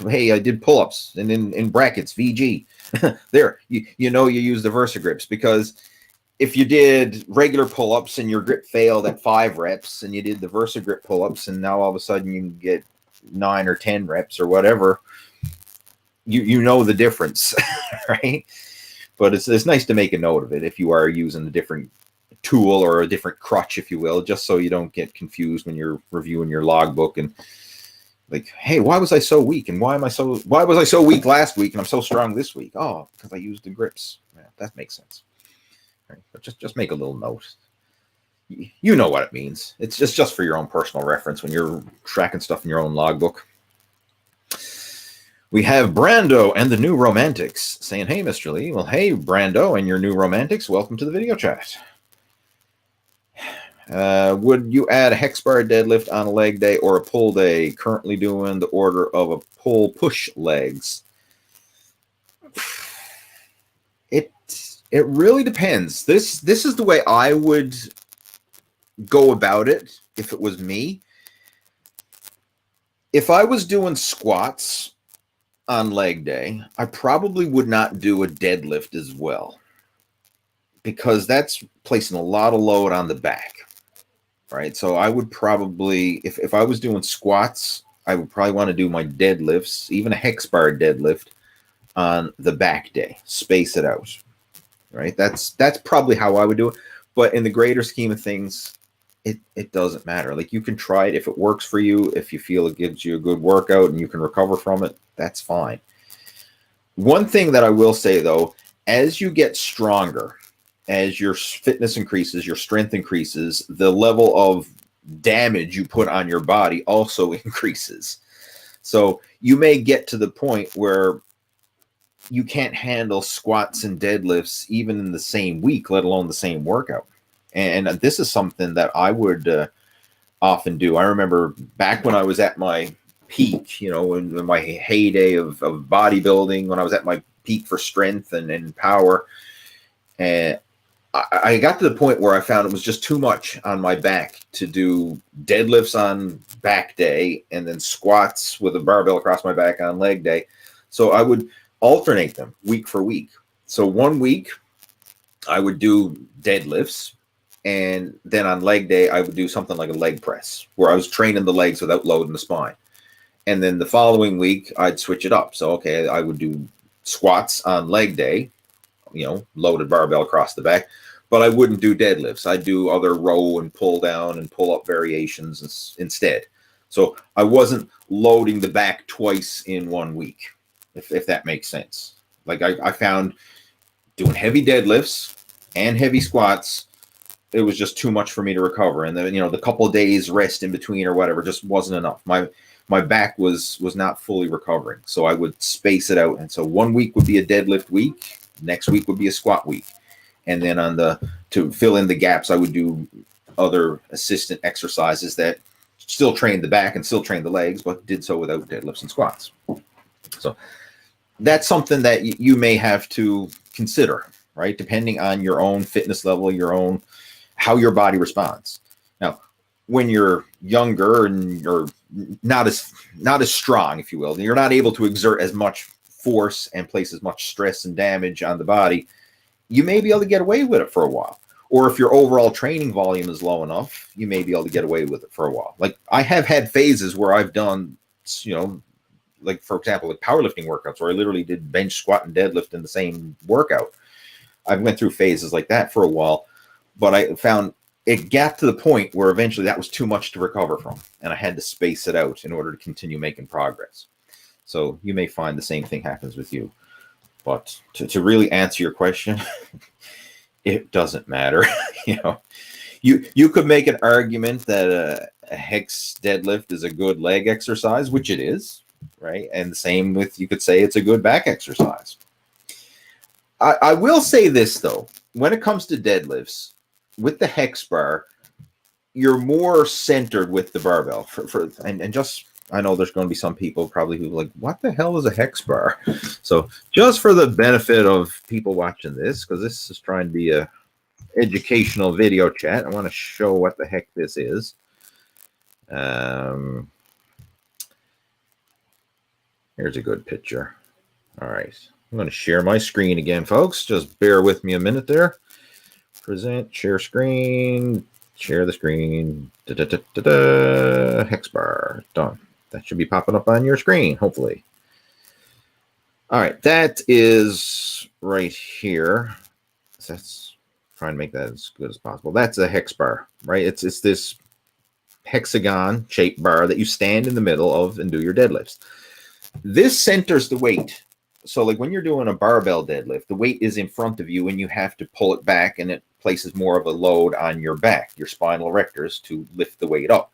hey, I did pull-ups, and in brackets, VG. There, you know you use the Versa grips because if you did regular pull-ups and your grip failed at 5 reps and you did the Versa grip pull-ups and now all of a sudden you can get 9 or 10 reps or whatever, you know the difference, right? But it's nice to make a note of it if you are using a different tool or a different crutch, if you will, just so you don't get confused when you're reviewing your logbook and like, hey, why was I so weak? And why was I so weak last week and I'm so strong this week? Oh, because I used the grips. Yeah, that makes sense. Right? But just make a little note. You know what it means. It's just for your own personal reference when you're tracking stuff in your own logbook. We have Brando and the New Romantics saying, hey, Mr. Lee. Well, hey, Brando and your New Romantics. Welcome to the video chat. Would you add a hex bar deadlift on a leg day or a pull day? Currently doing the order of a pull push legs. It really depends. This is the way I would go about it if it was me. If I was doing squats on leg day, I probably would not do a deadlift as well, because that's placing a lot of load on the back, right? So I would probably, if I was doing squats, I would probably want to do my deadlifts, even a hex bar deadlift on the back day, space it out, right? That's probably how I would do it. But in the greater scheme of things, it doesn't matter. Like, you can try it if it works for you. If you feel it gives you a good workout and you can recover from it, that's fine. One thing that I will say, though, as you get stronger, as your fitness increases, your strength increases, the level of damage you put on your body also increases. So you may get to the point where you can't handle squats and deadlifts even in the same week, let alone the same workout. And this is something that I would often do. I remember back when I was at my peak, you know, in my heyday of bodybuilding, when I was at my peak for strength and power, and I got to the point where I found it was just too much on my back to do deadlifts on back day and then squats with a barbell across my back on leg day. So I would alternate them week for week. So one week I would do deadlifts, and then on leg day I would do something like a leg press where I was training the legs without loading the spine. And then the following week I'd switch it up. So, okay, I would do squats on leg day, you know, loaded barbell across the back, but I wouldn't do deadlifts. I'd do other row and pull down and pull up variations instead. So I wasn't loading the back twice in 1 week, if that makes sense. Like, I found doing heavy deadlifts and heavy squats, it was just too much for me to recover. And then, you know, the couple of days rest in between or whatever just wasn't enough. My back was not fully recovering. So I would space it out. And so 1 week would be a deadlift week. Next week would be a squat week. And then to fill in the gaps, I would do other assistant exercises that still trained the back and still trained the legs, but did so without deadlifts and squats. So that's something that you may have to consider, right? Depending on your own fitness level, your own, how your body responds. Now, when you're younger and you're not as strong, if you will, you're not able to exert as much force and place as much stress and damage on the body, you may be able to get away with it for a while. Or if your overall training volume is low enough, you may be able to get away with it for a while. Like, I have had phases where I've done, you know, like, for example, like powerlifting workouts where I literally did bench, squat, and deadlift in the same workout. I went through phases like that for a while, but I found it got to the point where eventually that was too much to recover from, and I had to space it out in order to continue making progress. So you may find the same thing happens with you. But to really answer your question, it doesn't matter. You know, you could make an argument that a hex deadlift is a good leg exercise, which it is, right? And the same with, you could say it's a good back exercise. I will say this, though. When it comes to deadlifts, with the hex bar, you're more centered with the barbell. And just, I know there's going to be some people probably who are like, what the hell is a hex bar? So just for the benefit of people watching this, because this is trying to be a educational video chat, I want to show what the heck this is. Here's a good picture. All right. I'm going to share my screen again, folks. Just bear with me a minute there. present, share screen, share the screen, hex bar, done. That should be popping up on your screen, hopefully. All right, that is right here. So let's try and make that as good as possible. That's a hex bar, right? It's this hexagon shaped bar that you stand in the middle of and do your deadlifts. This centers the weight. So like when you're doing a barbell deadlift, the weight is in front of you and you have to pull it back, and it places more of a load on your back, your spinal erectors, to lift the weight up.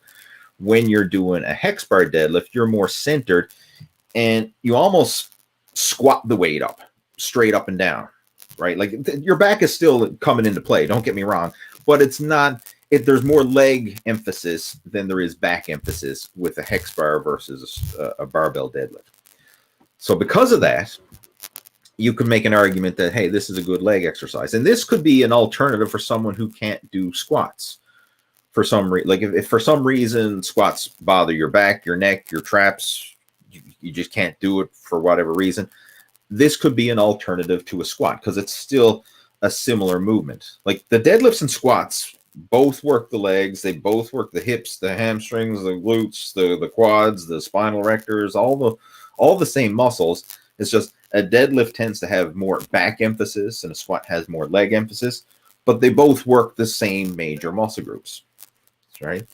When you're doing a hex bar deadlift, you're more centered and you almost squat the weight up, straight up and down, right? Like your back is still coming into play, don't get me wrong, but it's not, there's more leg emphasis than there is back emphasis with a hex bar versus a barbell deadlift. So because of that, you could make an argument that, hey, this is a good leg exercise. And this could be an alternative for someone who can't do squats. For some reason, like if for some reason squats bother your back, your neck, your traps, you just can't do it for whatever reason, this could be an alternative to a squat because it's still a similar movement. Like the deadlifts and squats both work the legs, they both work the hips, the hamstrings, the glutes, the quads, the spinal erectors, all the same muscles. It's just a deadlift tends to have more back emphasis and a squat has more leg emphasis, but they both work the same major muscle groups, right?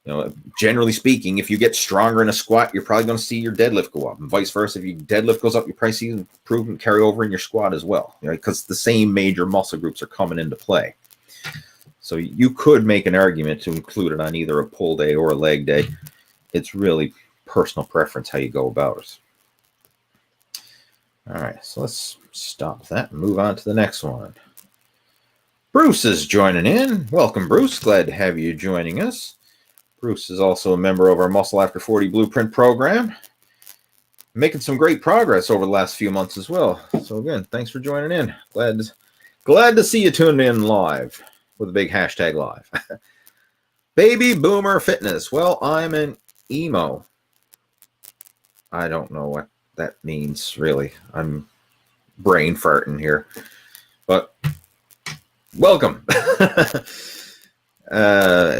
You know, generally speaking, if you get stronger in a squat, you're probably going to see your deadlift go up, and vice versa. If your deadlift goes up, you probably see improvement carry over in your squat as well, you know, because the same major muscle groups are coming into play. So you could make an argument to include it on either a pull day or a leg day. It's really personal preference how you go about it. All right, so let's stop that and move on to the next one. Bruce is joining in. Welcome, Bruce. Glad to have you joining us. Bruce is also a member of our Muscle After 40 Blueprint program. Making some great progress over the last few months as well. So again, thanks for joining in. Glad to see you tuned in live with a big hashtag live. Baby Boomer Fitness. Well, I'm an emo. I don't know what that means, really. I'm brain farting here. But welcome.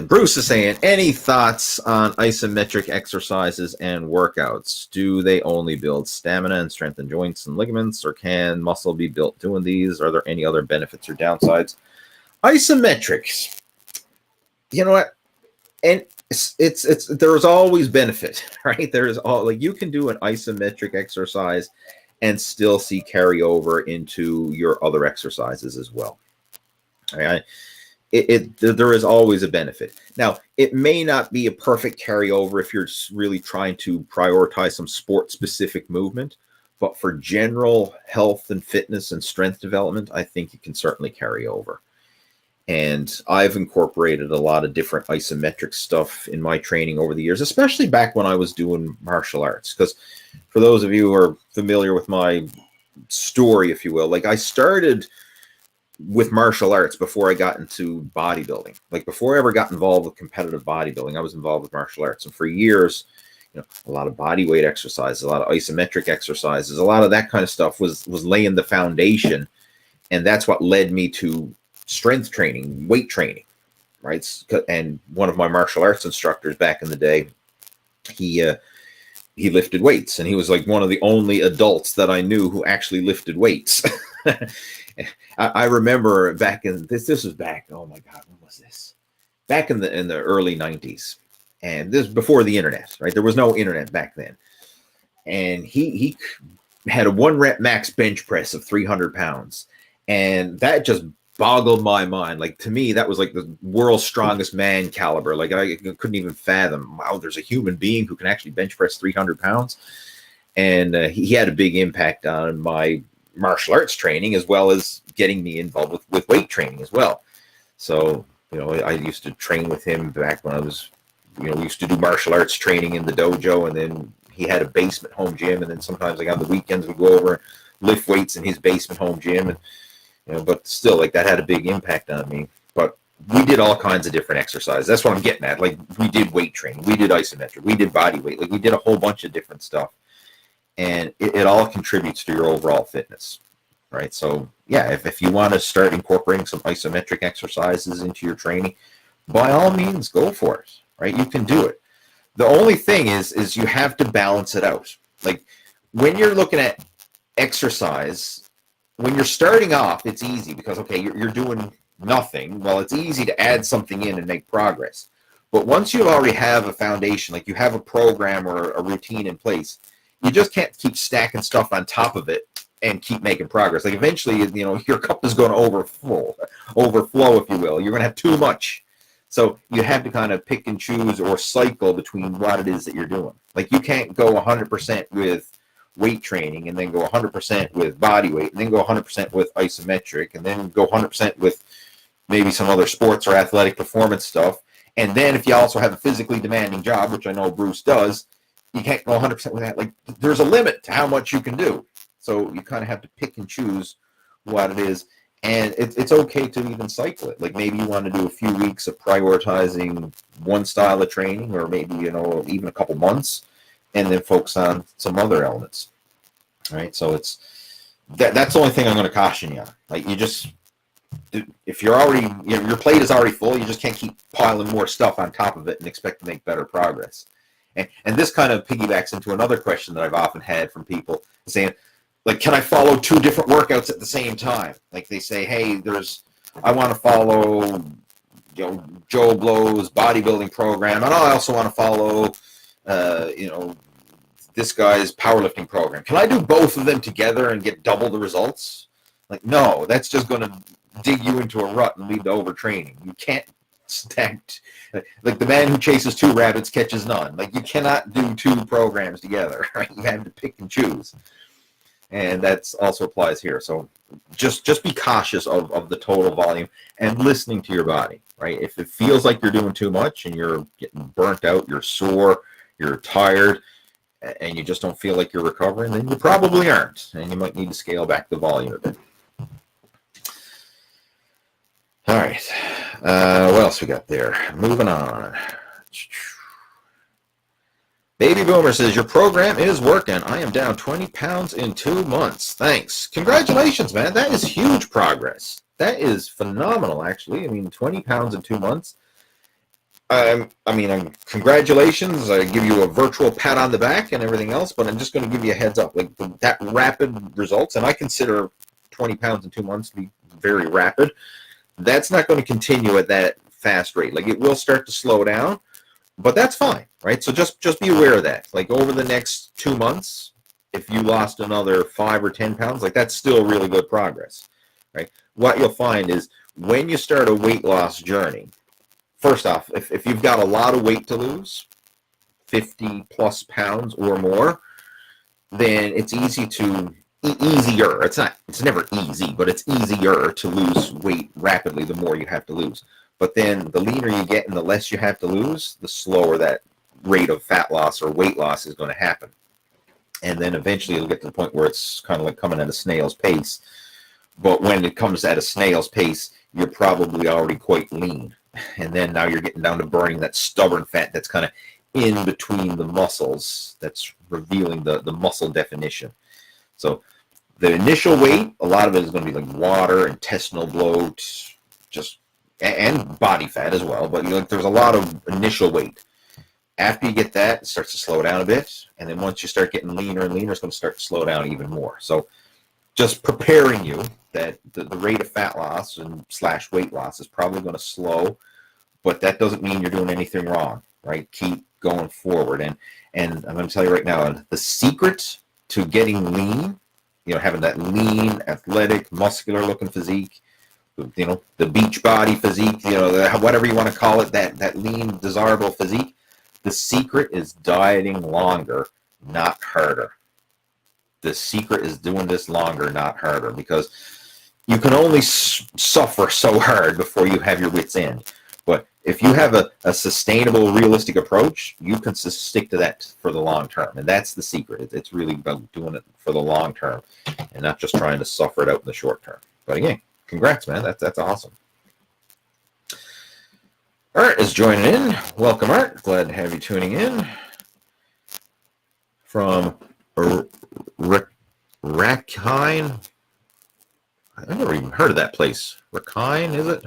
Bruce is saying, any thoughts on isometric exercises and workouts? Do they only build stamina and strengthen joints and ligaments, or can muscle be built doing these? Are there any other benefits or downsides? Isometrics, you know what? And it's there's always benefit, right? There's like you can do an isometric exercise and still see carryover into your other exercises as well. All right. There is always a benefit. Now, it may not be a perfect carryover if you're really trying to prioritize some sport-specific movement, but for general health and fitness and strength development, I think it can certainly carry over. And I've incorporated a lot of different isometric stuff in my training over the years, especially back when I was doing martial arts. Because for those of you who are familiar with my story, if you will, like I started with martial arts before I got into bodybuilding. Like before I ever got involved with competitive bodybuilding, I was involved with martial arts. And for years, you know, a lot of body weight exercises, a lot of isometric exercises, a lot of that kind of stuff was laying the foundation. And that's what led me to strength training, weight training, right? And one of my martial arts instructors back in the day, he lifted weights, and he was like one of the only adults that I knew who actually lifted weights. I remember back in this was back, oh my God, when was this? Back in the early 90s. And this before the internet, right? There was no internet back then. And he had a 1 rep max bench press of 300 pounds. And that just boggled my mind. Like to me, that was like the world's strongest man caliber. Like I couldn't even fathom, wow, there's a human being who can actually bench press 300 pounds. And he had a big impact on my martial arts training, as well as getting me involved with weight training as well. So, you know, I used to train with him back when I was, you know, we used to do martial arts training in the dojo, and then he had a basement home gym. And then sometimes like on the weekends, we'd go over and lift weights in his basement home gym. And, you know, but still, like that had a big impact on me. But we did all kinds of different exercises. That's what I'm getting at. Like we did weight training, we did isometric, we did body weight, like we did a whole bunch of different stuff. And it all contributes to your overall fitness. right? So yeah, if you want to start incorporating some isometric exercises into your training, by all means, go for it, right? You can do it. The only thing is you have to balance it out. Like when you're looking at exercise, when you're starting off, it's easy because, okay, you're doing nothing. Well, it's easy to add something in and make progress. But once you already have a foundation, like you have a program or a routine in place, you just can't keep stacking stuff on top of it and keep making progress. Like eventually, your cup is going to overflow, if you will. You're going to have too much. So you have to kind of pick and choose or cycle between what it is that you're doing. Like you can't go 100% with weight training and then go 100% with body weight and then go 100% with isometric and then go 100% with maybe some other sports or athletic performance stuff. And then if you also have a physically demanding job, which I know Bruce does, you can't go 100% with that. Like there's a limit to how much you can do. So you kind of have to pick and choose what it is. And it's okay to even cycle it. Like maybe you want to do a few weeks of prioritizing one style of training, or maybe, even a couple months, and then focus on some other elements. All right. So that's the only thing I'm going to caution you on. Like you just, if you're already, your plate is already full, you just can't keep piling more stuff on top of it and expect to make better progress. And this kind of piggybacks into another question that I've often had from people saying, like, can I follow two different workouts at the same time? Like they say, hey, I want to follow, Joe Blow's bodybuilding program, and I also want to follow, this guy's powerlifting program. Can I do both of them together and get double the results? Like, no, that's just going to dig you into a rut and lead to overtraining. You can't stack, like the man who chases two rabbits catches none. Like you cannot do two programs together, right? You have to pick and choose. And that also applies here. So just be cautious of the total volume and listening to your body, right? If it feels like you're doing too much and you're getting burnt out, you're sore, you're tired, and you just don't feel like you're recovering, then you probably aren't. And you might need to scale back the volume a bit. All right. What else we got there? Moving on. Baby Boomer says, your program is working. I am down 20 pounds in 2 months. Thanks. Congratulations, man. That is huge progress. That is phenomenal, actually. I mean, 20 pounds in 2 months. Congratulations. I give you a virtual pat on the back and everything else, but I'm just going to give you a heads up. Like that rapid results, and I consider 20 pounds in 2 months to be very rapid. That's not going to continue at that fast rate. Like it will start to slow down, but that's fine, right? So just be aware of that. Like over the next 2 months, if you lost another 5 or 10 pounds, like that's still really good progress, right? What you'll find is when you start a weight loss journey, first off, if you've got a lot of weight to lose, 50 plus pounds or more, then it's easier. It's never easy, but it's easier to lose weight rapidly the more you have to lose. But then the leaner you get and the less you have to lose, the slower that rate of fat loss or weight loss is going to happen. And then eventually it'll get to the point where it's kind of like coming at a snail's pace. But when it comes at a snail's pace, you're probably already quite lean. And then now you're getting down to burning that stubborn fat that's kind of in between the muscles, that's revealing the muscle definition. So the initial weight, a lot of it is going to be like water, intestinal bloat, and body fat as well. But there's a lot of initial weight. After you get that, it starts to slow down a bit. And then once you start getting leaner and leaner, it's going to start to slow down even more. So just preparing you that the rate of fat loss and / weight loss is probably going to slow, but that doesn't mean you're doing anything wrong, right? Keep going forward. And I'm going to tell you right now, the secret to getting lean, having that lean, athletic, muscular looking physique, the beach body physique, whatever you want to call it, that lean, desirable physique, the secret is dieting longer, not harder. The secret is doing this longer, not harder, because you can only suffer so hard before you have your wits end. But if you have a sustainable, realistic approach, you can stick to that for the long term. And that's the secret. It's really about doing it for the long term and not just trying to suffer it out in the short term. But again, congrats, man. That's awesome. Art is joining in. Welcome, Art. Glad to have you tuning in. From Rakhine, I've never even heard of that place. Rakine, is it?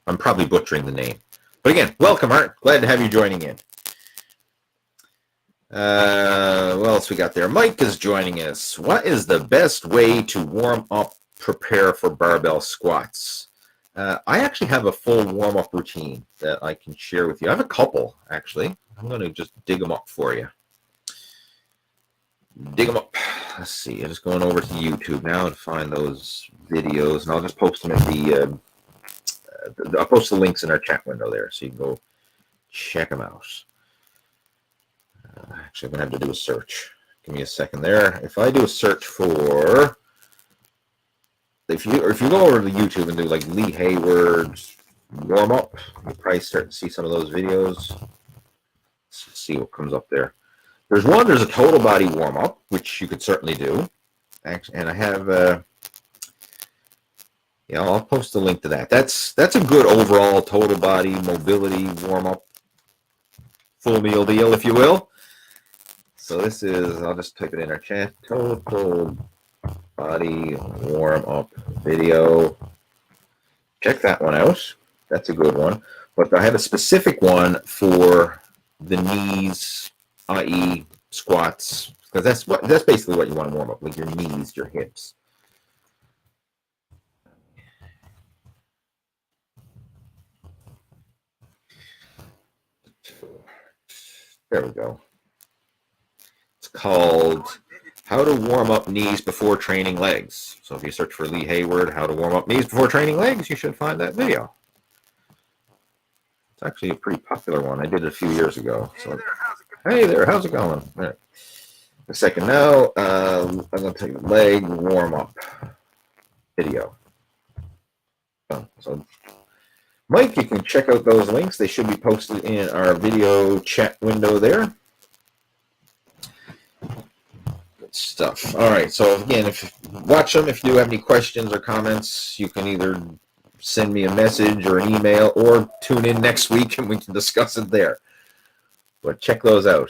I'm probably butchering the name. But again, welcome, Art. Glad to have you joining in. What else we got there? Mike is joining us. What is the best way to warm up, prepare for barbell squats? I actually have a full warm-up routine that I can share with you. I have a couple, actually. I'm going to just dig them up for you. Dig them up. Let's see. I'm just going over to YouTube now to find those videos, and I'll just post them at the I'll post the links in our chat window there, so you can go check them out. Actually, I'm going to have to do a search. Give me a second there. If I do a search for... If you go over to YouTube and do like Lee Hayward warm-up, you'll probably start to see some of those videos. Let's see what comes up there. There's a total body warm-up, which you could certainly do. Actually, and I have... yeah, I'll post a link to that. That's a good overall total body mobility warm-up, full meal deal, if you will. So this is, I'll just type it in our chat, total body warm-up video. Check that one out. That's a good one. But I have a specific one for the knees, i.e. squats, because that's basically what you want to warm up, like your knees, your hips. There we go. It's called How to Warm Up Knees Before Training Legs. So if you search for Lee Hayward, How to Warm Up Knees Before Training Legs, you should find that video. It's actually a pretty popular one. I did it a few years ago. So, hey there, how's it going? All right. A second now, I'm going to take a leg warm-up video. So Mike, you can check out those links. They should be posted in our video chat window there. Good stuff. All right. So again, if you watch them, if you do have any questions or comments, you can either send me a message or an email or tune in next week and we can discuss it there. But check those out.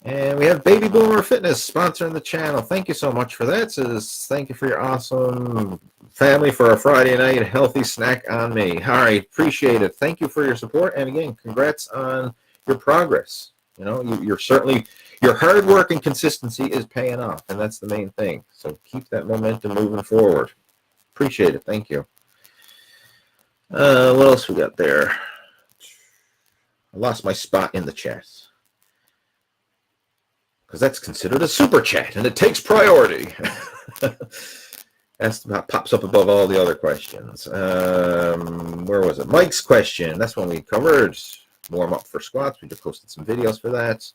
And we have Baby Boomer Fitness sponsoring the channel. Thank you so much for that. It says, thank you for your awesome family for a Friday night healthy snack on me. All right, appreciate it. Thank you for your support. And again, congrats on your progress. You know, you're certainly, your hard work and consistency is paying off, and that's the main thing. So keep that momentum moving forward. Appreciate it. Thank you. What else we got there? I lost my spot in the chat, because that's considered a super chat, and it takes priority. That's pops up above all the other questions. Where was it? Mike's question. That's one we covered. Warm up for squats. We just posted some videos for that.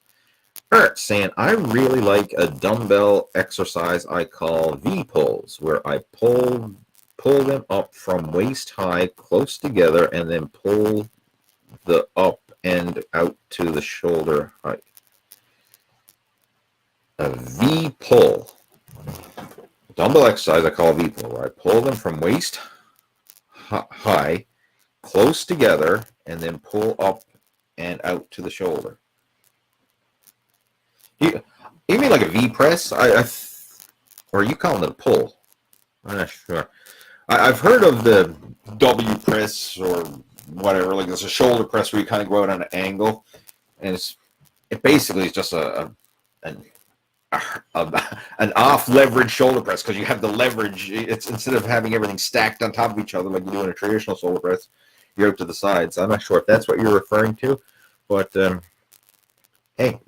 Art saying, I really like a dumbbell exercise I call V-pulls, where I pull them up from waist high, close together, and then pull the up end out to the shoulder height. A V-pull. Dumbbell exercise I call a V-pull, where I pull them from waist high, close together, and then pull up and out to the shoulder. You mean like a V-press? Or are you calling it a pull? I'm not sure. I've heard of the W-press or whatever, like there's a shoulder press where you kind of go out on an angle, and it basically is just an off leverage shoulder press, because you have the leverage. It's instead of having everything stacked on top of each other like you do in a traditional shoulder press, you're out to the sides. I'm not sure if that's what you're referring to, but hey,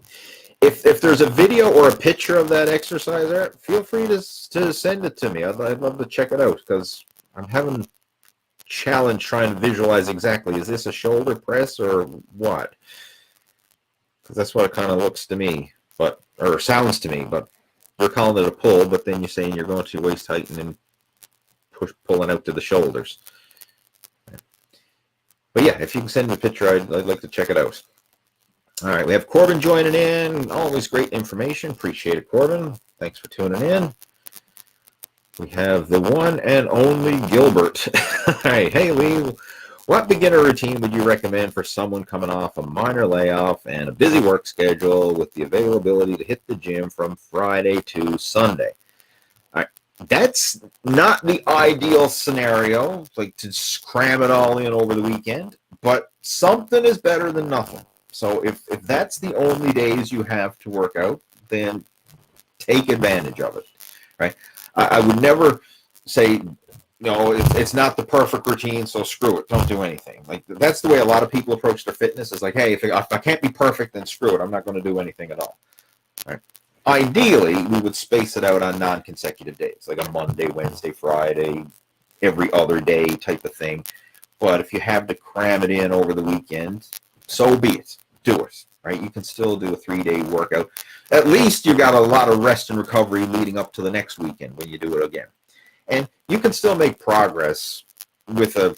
if there's a video or a picture of that exercise, feel free to send it to me. I'd love to check it out, because I'm having a challenge trying to visualize exactly, is this a shoulder press or what? Because that's what it kind of looks to me, or sounds to me, but we're calling it a pull, but then you're saying you're going to waist height and then pulling out to the shoulders. But yeah, if you can send me a picture, I'd like to check it out. All right, we have Corbin joining in. Always great information. Appreciate it, Corbin. Thanks for tuning in. We have the one and only Gilbert. Hey, Lee, what beginner routine would you recommend for someone coming off a minor layoff and a busy work schedule with the availability to hit the gym from Friday to Sunday? All right, That's not the ideal scenario, like to cram it all in over the weekend, but something is better than nothing. So if that's the only days you have to work out, then take advantage of it, right? I would never say, no, it's not the perfect routine, so screw it. Don't do anything. Like, that's the way a lot of people approach their fitness. Is like, hey, if I can't be perfect, then screw it. I'm not going to do anything at all. Right? Ideally, we would space it out on non-consecutive days, like a Monday, Wednesday, Friday, every other day type of thing. But if you have to cram it in over the weekend, so be it. Do it. Right? You can still do a 3-day workout. At least you got a lot of rest and recovery leading up to the next weekend when you do it again. And you can still make progress with a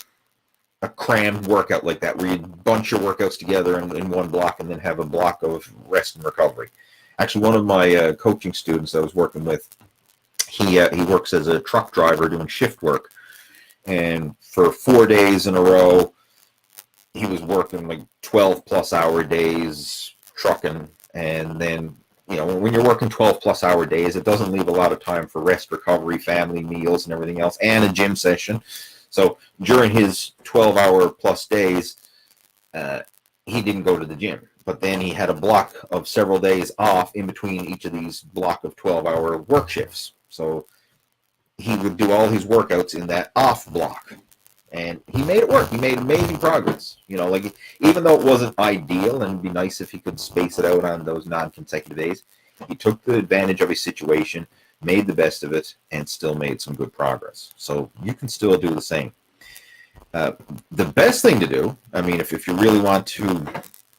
crammed workout like that, where you bunch your workouts together in one block and then have a block of rest and recovery. Actually, one of my coaching students I was working with, he works as a truck driver doing shift work. And for 4 days in a row, he was working like 12-plus hour days trucking. And then, you know, when you're working 12-plus hour days, it doesn't leave a lot of time for rest, recovery, family, meals, and everything else, and a gym session. So during his 12-hour-plus days, he didn't go to the gym. But then he had a block of several days off in between each of these block of 12-hour work shifts. So he would do all his workouts in that off block. And he made it work. He made amazing progress. You know, like, even though it wasn't ideal, and it'd be nice if he could space it out on those non-consecutive days, he took the advantage of his situation, made the best of it, and still made some good progress. So you can still do the same. The best thing to do, I mean, if you really want to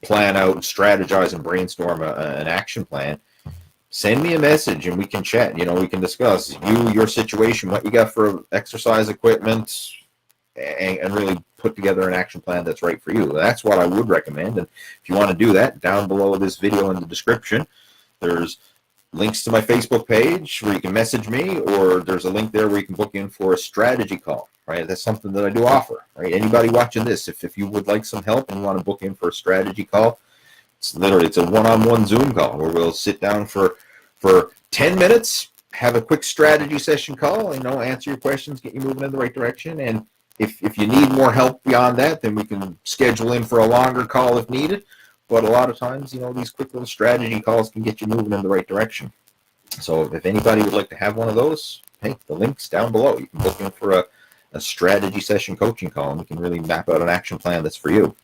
plan out, strategize, and brainstorm an action plan, send me a message and we can chat. You know, we can discuss your situation, what you got for exercise equipment, and really put together an action plan that's right for you. That's what I would recommend. And if you want to do that, down below this video in the description, there's links to my Facebook page where you can message me, or there's a link there where you can book in for a strategy call, right? That's something that I do offer, right? Anybody watching this, if you would like some help and you want to book in for a strategy call, it's a one-on-one Zoom call where we'll sit down for 10 minutes, have a quick strategy session call, you know, answer your questions, get you moving in the right direction. And if you need more help beyond that, then we can schedule in for a longer call if needed. But a lot of times, you know, these quick little strategy calls can get you moving in the right direction. So if anybody would like to have one of those, hey, the link's down below. You can book in for a strategy session coaching call, and we can really map out an action plan that's for you.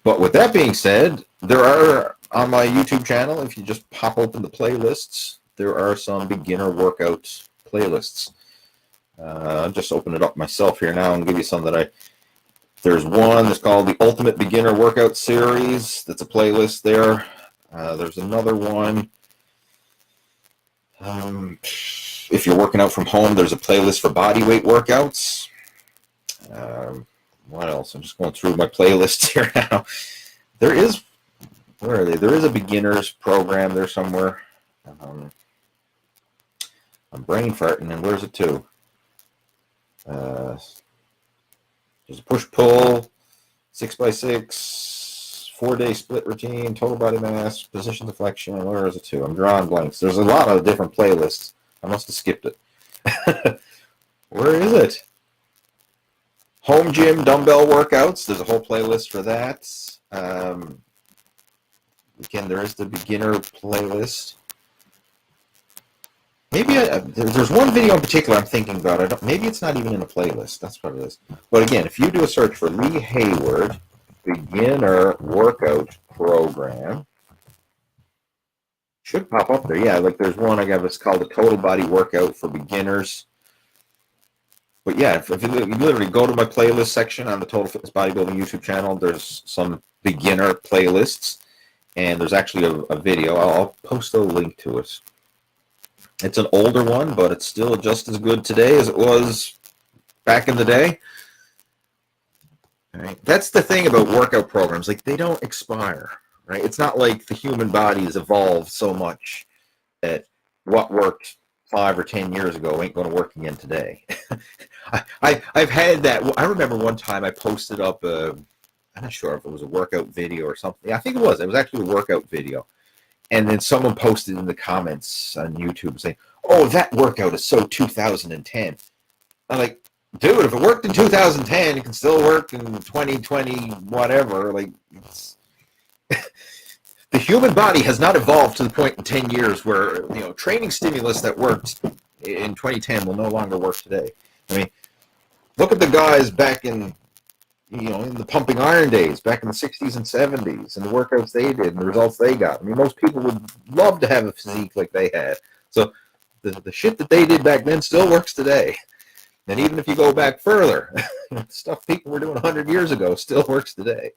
But with that being said, there are, on my YouTube channel, if you just pop open the playlists, there are some beginner workout playlists. I'll just open it up myself here now and give you some that there's one that's called the Ultimate Beginner Workout Series. That's a playlist there. There's another one. If you're working out from home, there's a playlist for body weight workouts. What else? I'm just going through my playlists here now. Where are they? There is a beginner's program there somewhere. I'm brain farting, and where's it to? There's a push-pull, 6x6, 4-day split routine, total body mass, position deflection. Where is it to? I'm drawing blanks. There's a lot of different playlists. I must have skipped it. Where is it? Home gym dumbbell workouts. There's a whole playlist for that. Again, there is the beginner playlist. Maybe there's one video in particular I'm thinking about. Maybe it's not even in a playlist. That's what it is. But again, if you do a search for Lee Hayward Beginner Workout Program, should pop up there. Yeah, like there's one I got. It's called the Total Body Workout for Beginners. But yeah, if you literally go to my playlist section on the Total Fitness Bodybuilding YouTube channel, there's some beginner playlists, and there's actually a video. I'll post a link to it. It's an older one, but it's still just as good today as it was back in the day. All right. That's the thing about workout programs. Like, they don't expire, right? It's not like the human body has evolved so much that what worked 5 or 10 years ago ain't going to work again today. I've had that. I remember one time I posted up I'm not sure if it was a workout video or something. I think it was. It was actually a workout video. And then someone posted in the comments on YouTube saying, oh, that workout is so 2010. I'm like, dude, if it worked in 2010, it can still work in 2020, whatever. Like, the human body has not evolved to the point in 10 years where, training stimulus that worked in 2010 will no longer work today. I mean, look at the guys back in the pumping iron days, back in the 60s and 70s, and the workouts they did and the results they got. I mean, most people would love to have a physique like they had. So the shit that they did back then still works today. And even if you go back further, stuff people were doing 100 years ago still works today.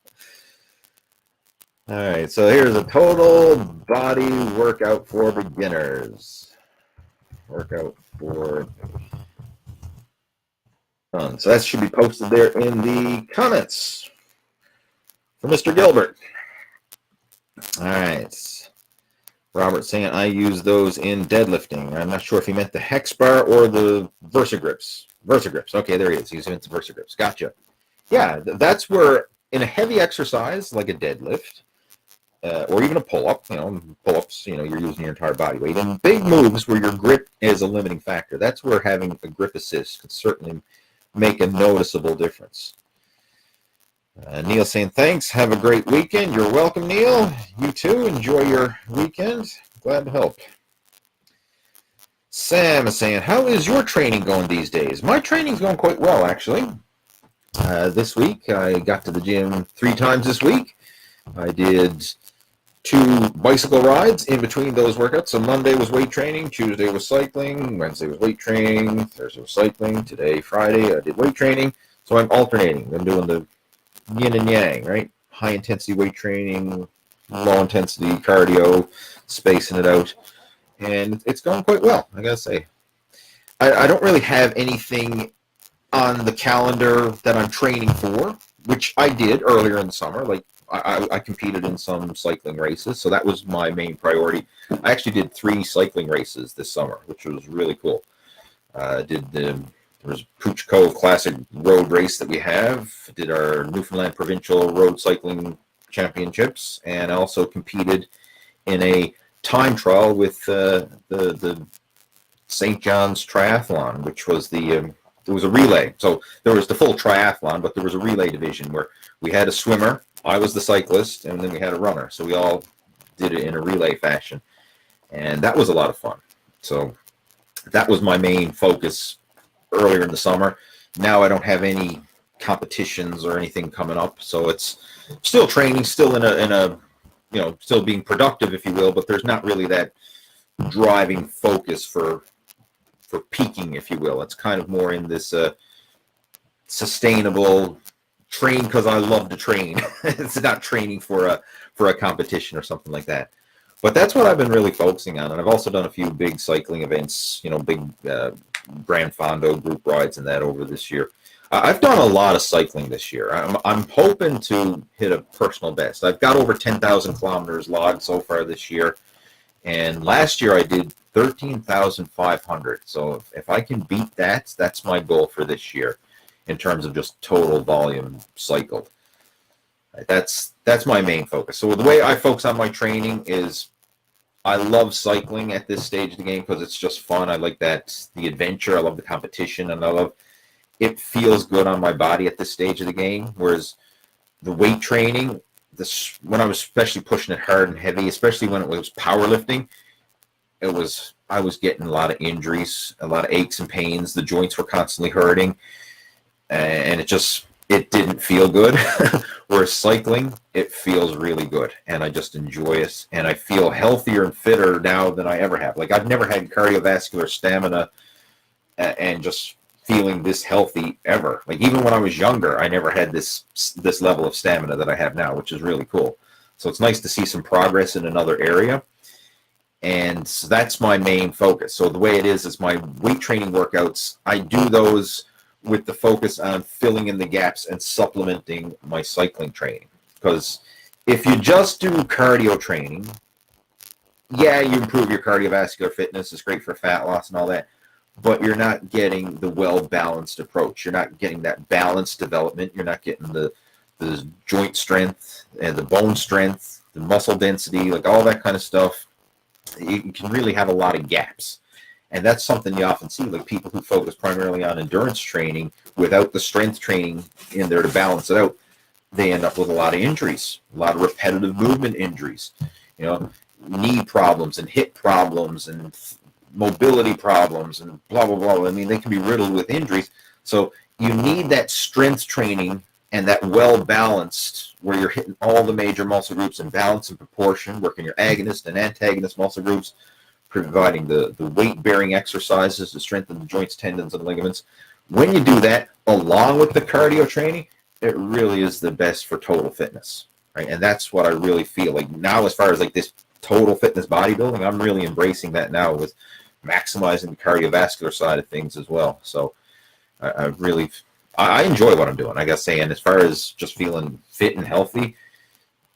All right, so here's a total body workout for beginners. Workout for fun. So that should be posted there in the comments for Mr. Gilbert. All right. Robert saying I use those in deadlifting. I'm not sure if he meant the hex bar or the VersaGrips. VersaGrips. Okay, there he is. He's into VersaGrips. Gotcha. Yeah, that's where in a heavy exercise like a deadlift, or even a pull-up, pull-ups, you're using your entire body weight. In big moves where your grip is a limiting factor, that's where having a grip assist can certainly make a noticeable difference. Neil saying, thanks. Have a great weekend. You're welcome, Neil. You too. Enjoy your weekend. Glad to help. Sam is saying, how is your training going these days? My training's going quite well, actually. This week, I got to the gym 3 times this week. I did 2 bicycle rides in between those workouts. So Monday was weight training, Tuesday was cycling, Wednesday was weight training, Thursday was cycling, today, Friday, I did weight training. So I'm alternating. I'm doing the yin and yang, right? High intensity weight training, low intensity cardio, spacing it out. And it's going quite well, I gotta say. I don't really have anything on the calendar that I'm training for, which I did earlier in the summer. Like, I competed in some cycling races, so that was my main priority. I actually did 3 cycling races this summer, which was really cool. There was Pooch Cove Classic Road Race that we have. Did our Newfoundland Provincial Road Cycling Championships, and I also competed in a time trial with the St. John's Triathlon, which was there was a relay. So there was the full triathlon, but there was a relay division where we had a swimmer, I was the cyclist, and then we had a runner. So we all did it in a relay fashion. And that was a lot of fun. So that was my main focus earlier in the summer. Now I don't have any competitions or anything coming up. So it's still training, still in a still being productive, if you will, but there's not really that driving focus for peaking, if you will. It's kind of more in this sustainable train because I love to train. It's not training for a competition or something like that. But that's what I've been really focusing on. And I've also done a few big cycling events, big Grand Fondo group rides and that over this year. I've done a lot of cycling this year. I'm hoping to hit a personal best. I've got over 10,000 kilometers logged so far this year. And last year I did 13,500. So if I can beat that, that's my goal for this year in terms of just total volume cycled. That's my main focus. So the way I focus on my training is I love cycling at this stage of the game because it's just fun. I like the adventure. I love the competition, and it feels good on my body at this stage of the game. Whereas the weight training, when I was especially pushing it hard and heavy, especially when it was powerlifting, I was getting a lot of injuries, a lot of aches and pains. The joints were constantly hurting, and it didn't feel good. Whereas cycling, it feels really good, and I just enjoy it, and I feel healthier and fitter now than I ever have. Like, I've never had cardiovascular stamina and just feeling this healthy ever. Like, even when I was younger, I never had this level of stamina that I have now, which is really cool. So it's nice to see some progress in another area, and so that's my main focus. So the way it is my weight training workouts, I do those with the focus on filling in the gaps and supplementing my cycling training. Because if you just do cardio training, yeah, you improve your cardiovascular fitness. It's great for fat loss and all that. But you're not getting the well-balanced approach. You're not getting that balanced development. You're not getting the joint strength and the bone strength, the muscle density, like all that kind of stuff. You can really have a lot of gaps. And that's something you often see, like people who focus primarily on endurance training without the strength training in there to balance it out. They end up with a lot of injuries, a lot of repetitive movement injuries, knee problems and hip problems and mobility problems and blah, blah, blah. I mean, they can be riddled with injuries. So you need that strength training and that well-balanced, where you're hitting all the major muscle groups in balance and proportion, working your agonist and antagonist muscle groups, providing the weight-bearing exercises to strengthen the joints, tendons, and ligaments. When you do that, along with the cardio training, it really is the best for total fitness, right? And that's what I really feel like now, as far as like this total fitness bodybuilding, I'm really embracing that now with maximizing the cardiovascular side of things as well. So I enjoy what I'm doing. I gotta say, and as far as just feeling fit and healthy,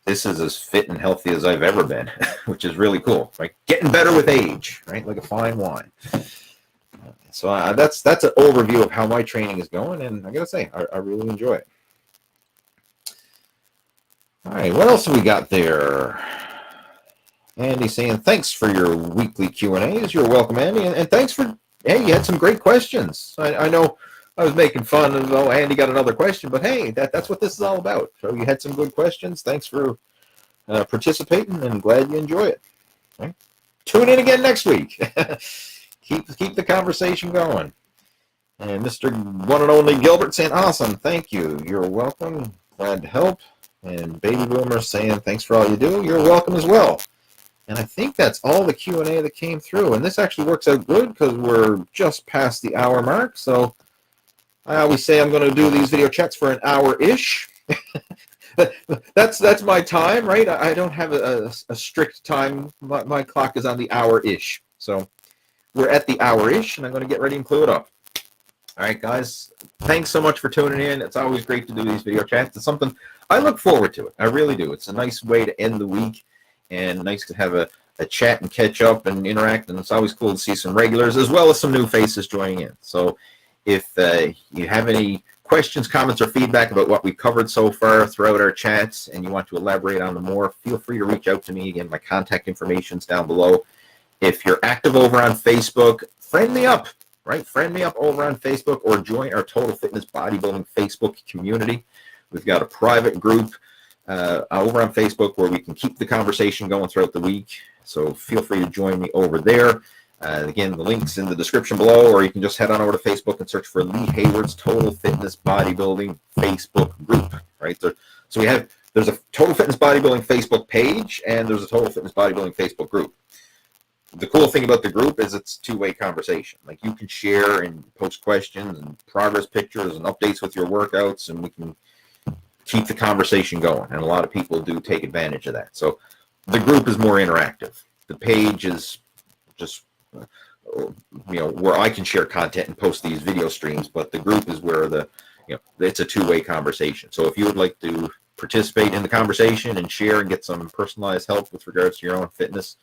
this is as fit and healthy as I've ever been, which is really cool, right? Getting better with age, right? Like a fine wine. So that's an overview of how my training is going, and I gotta say, I really enjoy it. All right, what else have we got there? Andy saying, thanks for your weekly Q&As. You're welcome, Andy. And thanks for, hey, you had some great questions. I know I was making fun of, oh, Andy got another question, but hey, that's what this is all about. So you had some good questions. Thanks for participating, and glad you enjoy it. Right? Tune in again next week. keep the conversation going. And Mr. One and Only Gilbert saying, awesome, thank you. You're welcome. Glad to help. And Baby Boomer saying, thanks for all you do. You're welcome as well. And I think that's all the Q&A that came through. And this actually works out good because we're just past the hour mark. So I always say I'm going to do these video chats for an hour-ish. That's my time, right? I don't have a strict time. My clock is on the hour-ish. So we're at the hour-ish, and I'm going to get ready and clue it up. All right, guys. Thanks so much for tuning in. It's always great to do these video chats. It's something I look forward to it. I really do. It's a nice way to end the week, and nice to have a chat and catch up and interact. And it's always cool to see some regulars as well as some new faces joining in. So if you have any questions, comments, or feedback about what we covered so far throughout our chats, and you want to elaborate on them more, feel free to reach out to me. Again, my contact information is down below. If you're active over on Facebook, friend me up. Right? Friend me up over on Facebook, or join our Total Fitness Bodybuilding Facebook community. We've got a private group over on Facebook where we can keep the conversation going throughout the week. So feel free to join me over there. Again, the link's in the description below, or you can just head on over to Facebook and search for Lee Hayward's Total Fitness Bodybuilding Facebook group. Right? So there's a Total Fitness Bodybuilding Facebook page, and there's a Total Fitness Bodybuilding Facebook group. The cool thing about the group is it's two-way conversation. Like, you can share and post questions and progress pictures and updates with your workouts, and we can keep the conversation going. And a lot of people do take advantage of that. So the group is more interactive. The page is just, where I can share content and post these video streams, but the group is where it's a two-way conversation. So if you would like to participate in the conversation and share and get some personalized help with regards to your own fitness,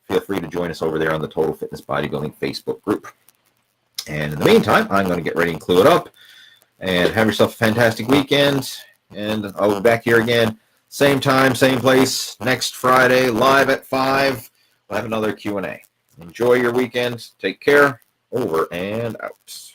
feel free to join us over there on the Total Fitness Bodybuilding Facebook group. And in the meantime, I'm going to get ready and clue it up. And have yourself a fantastic weekend. And I'll be back here again, same time, same place, next Friday, live at 5. We'll have another Q&A. Enjoy your weekend. Take care. Over and out.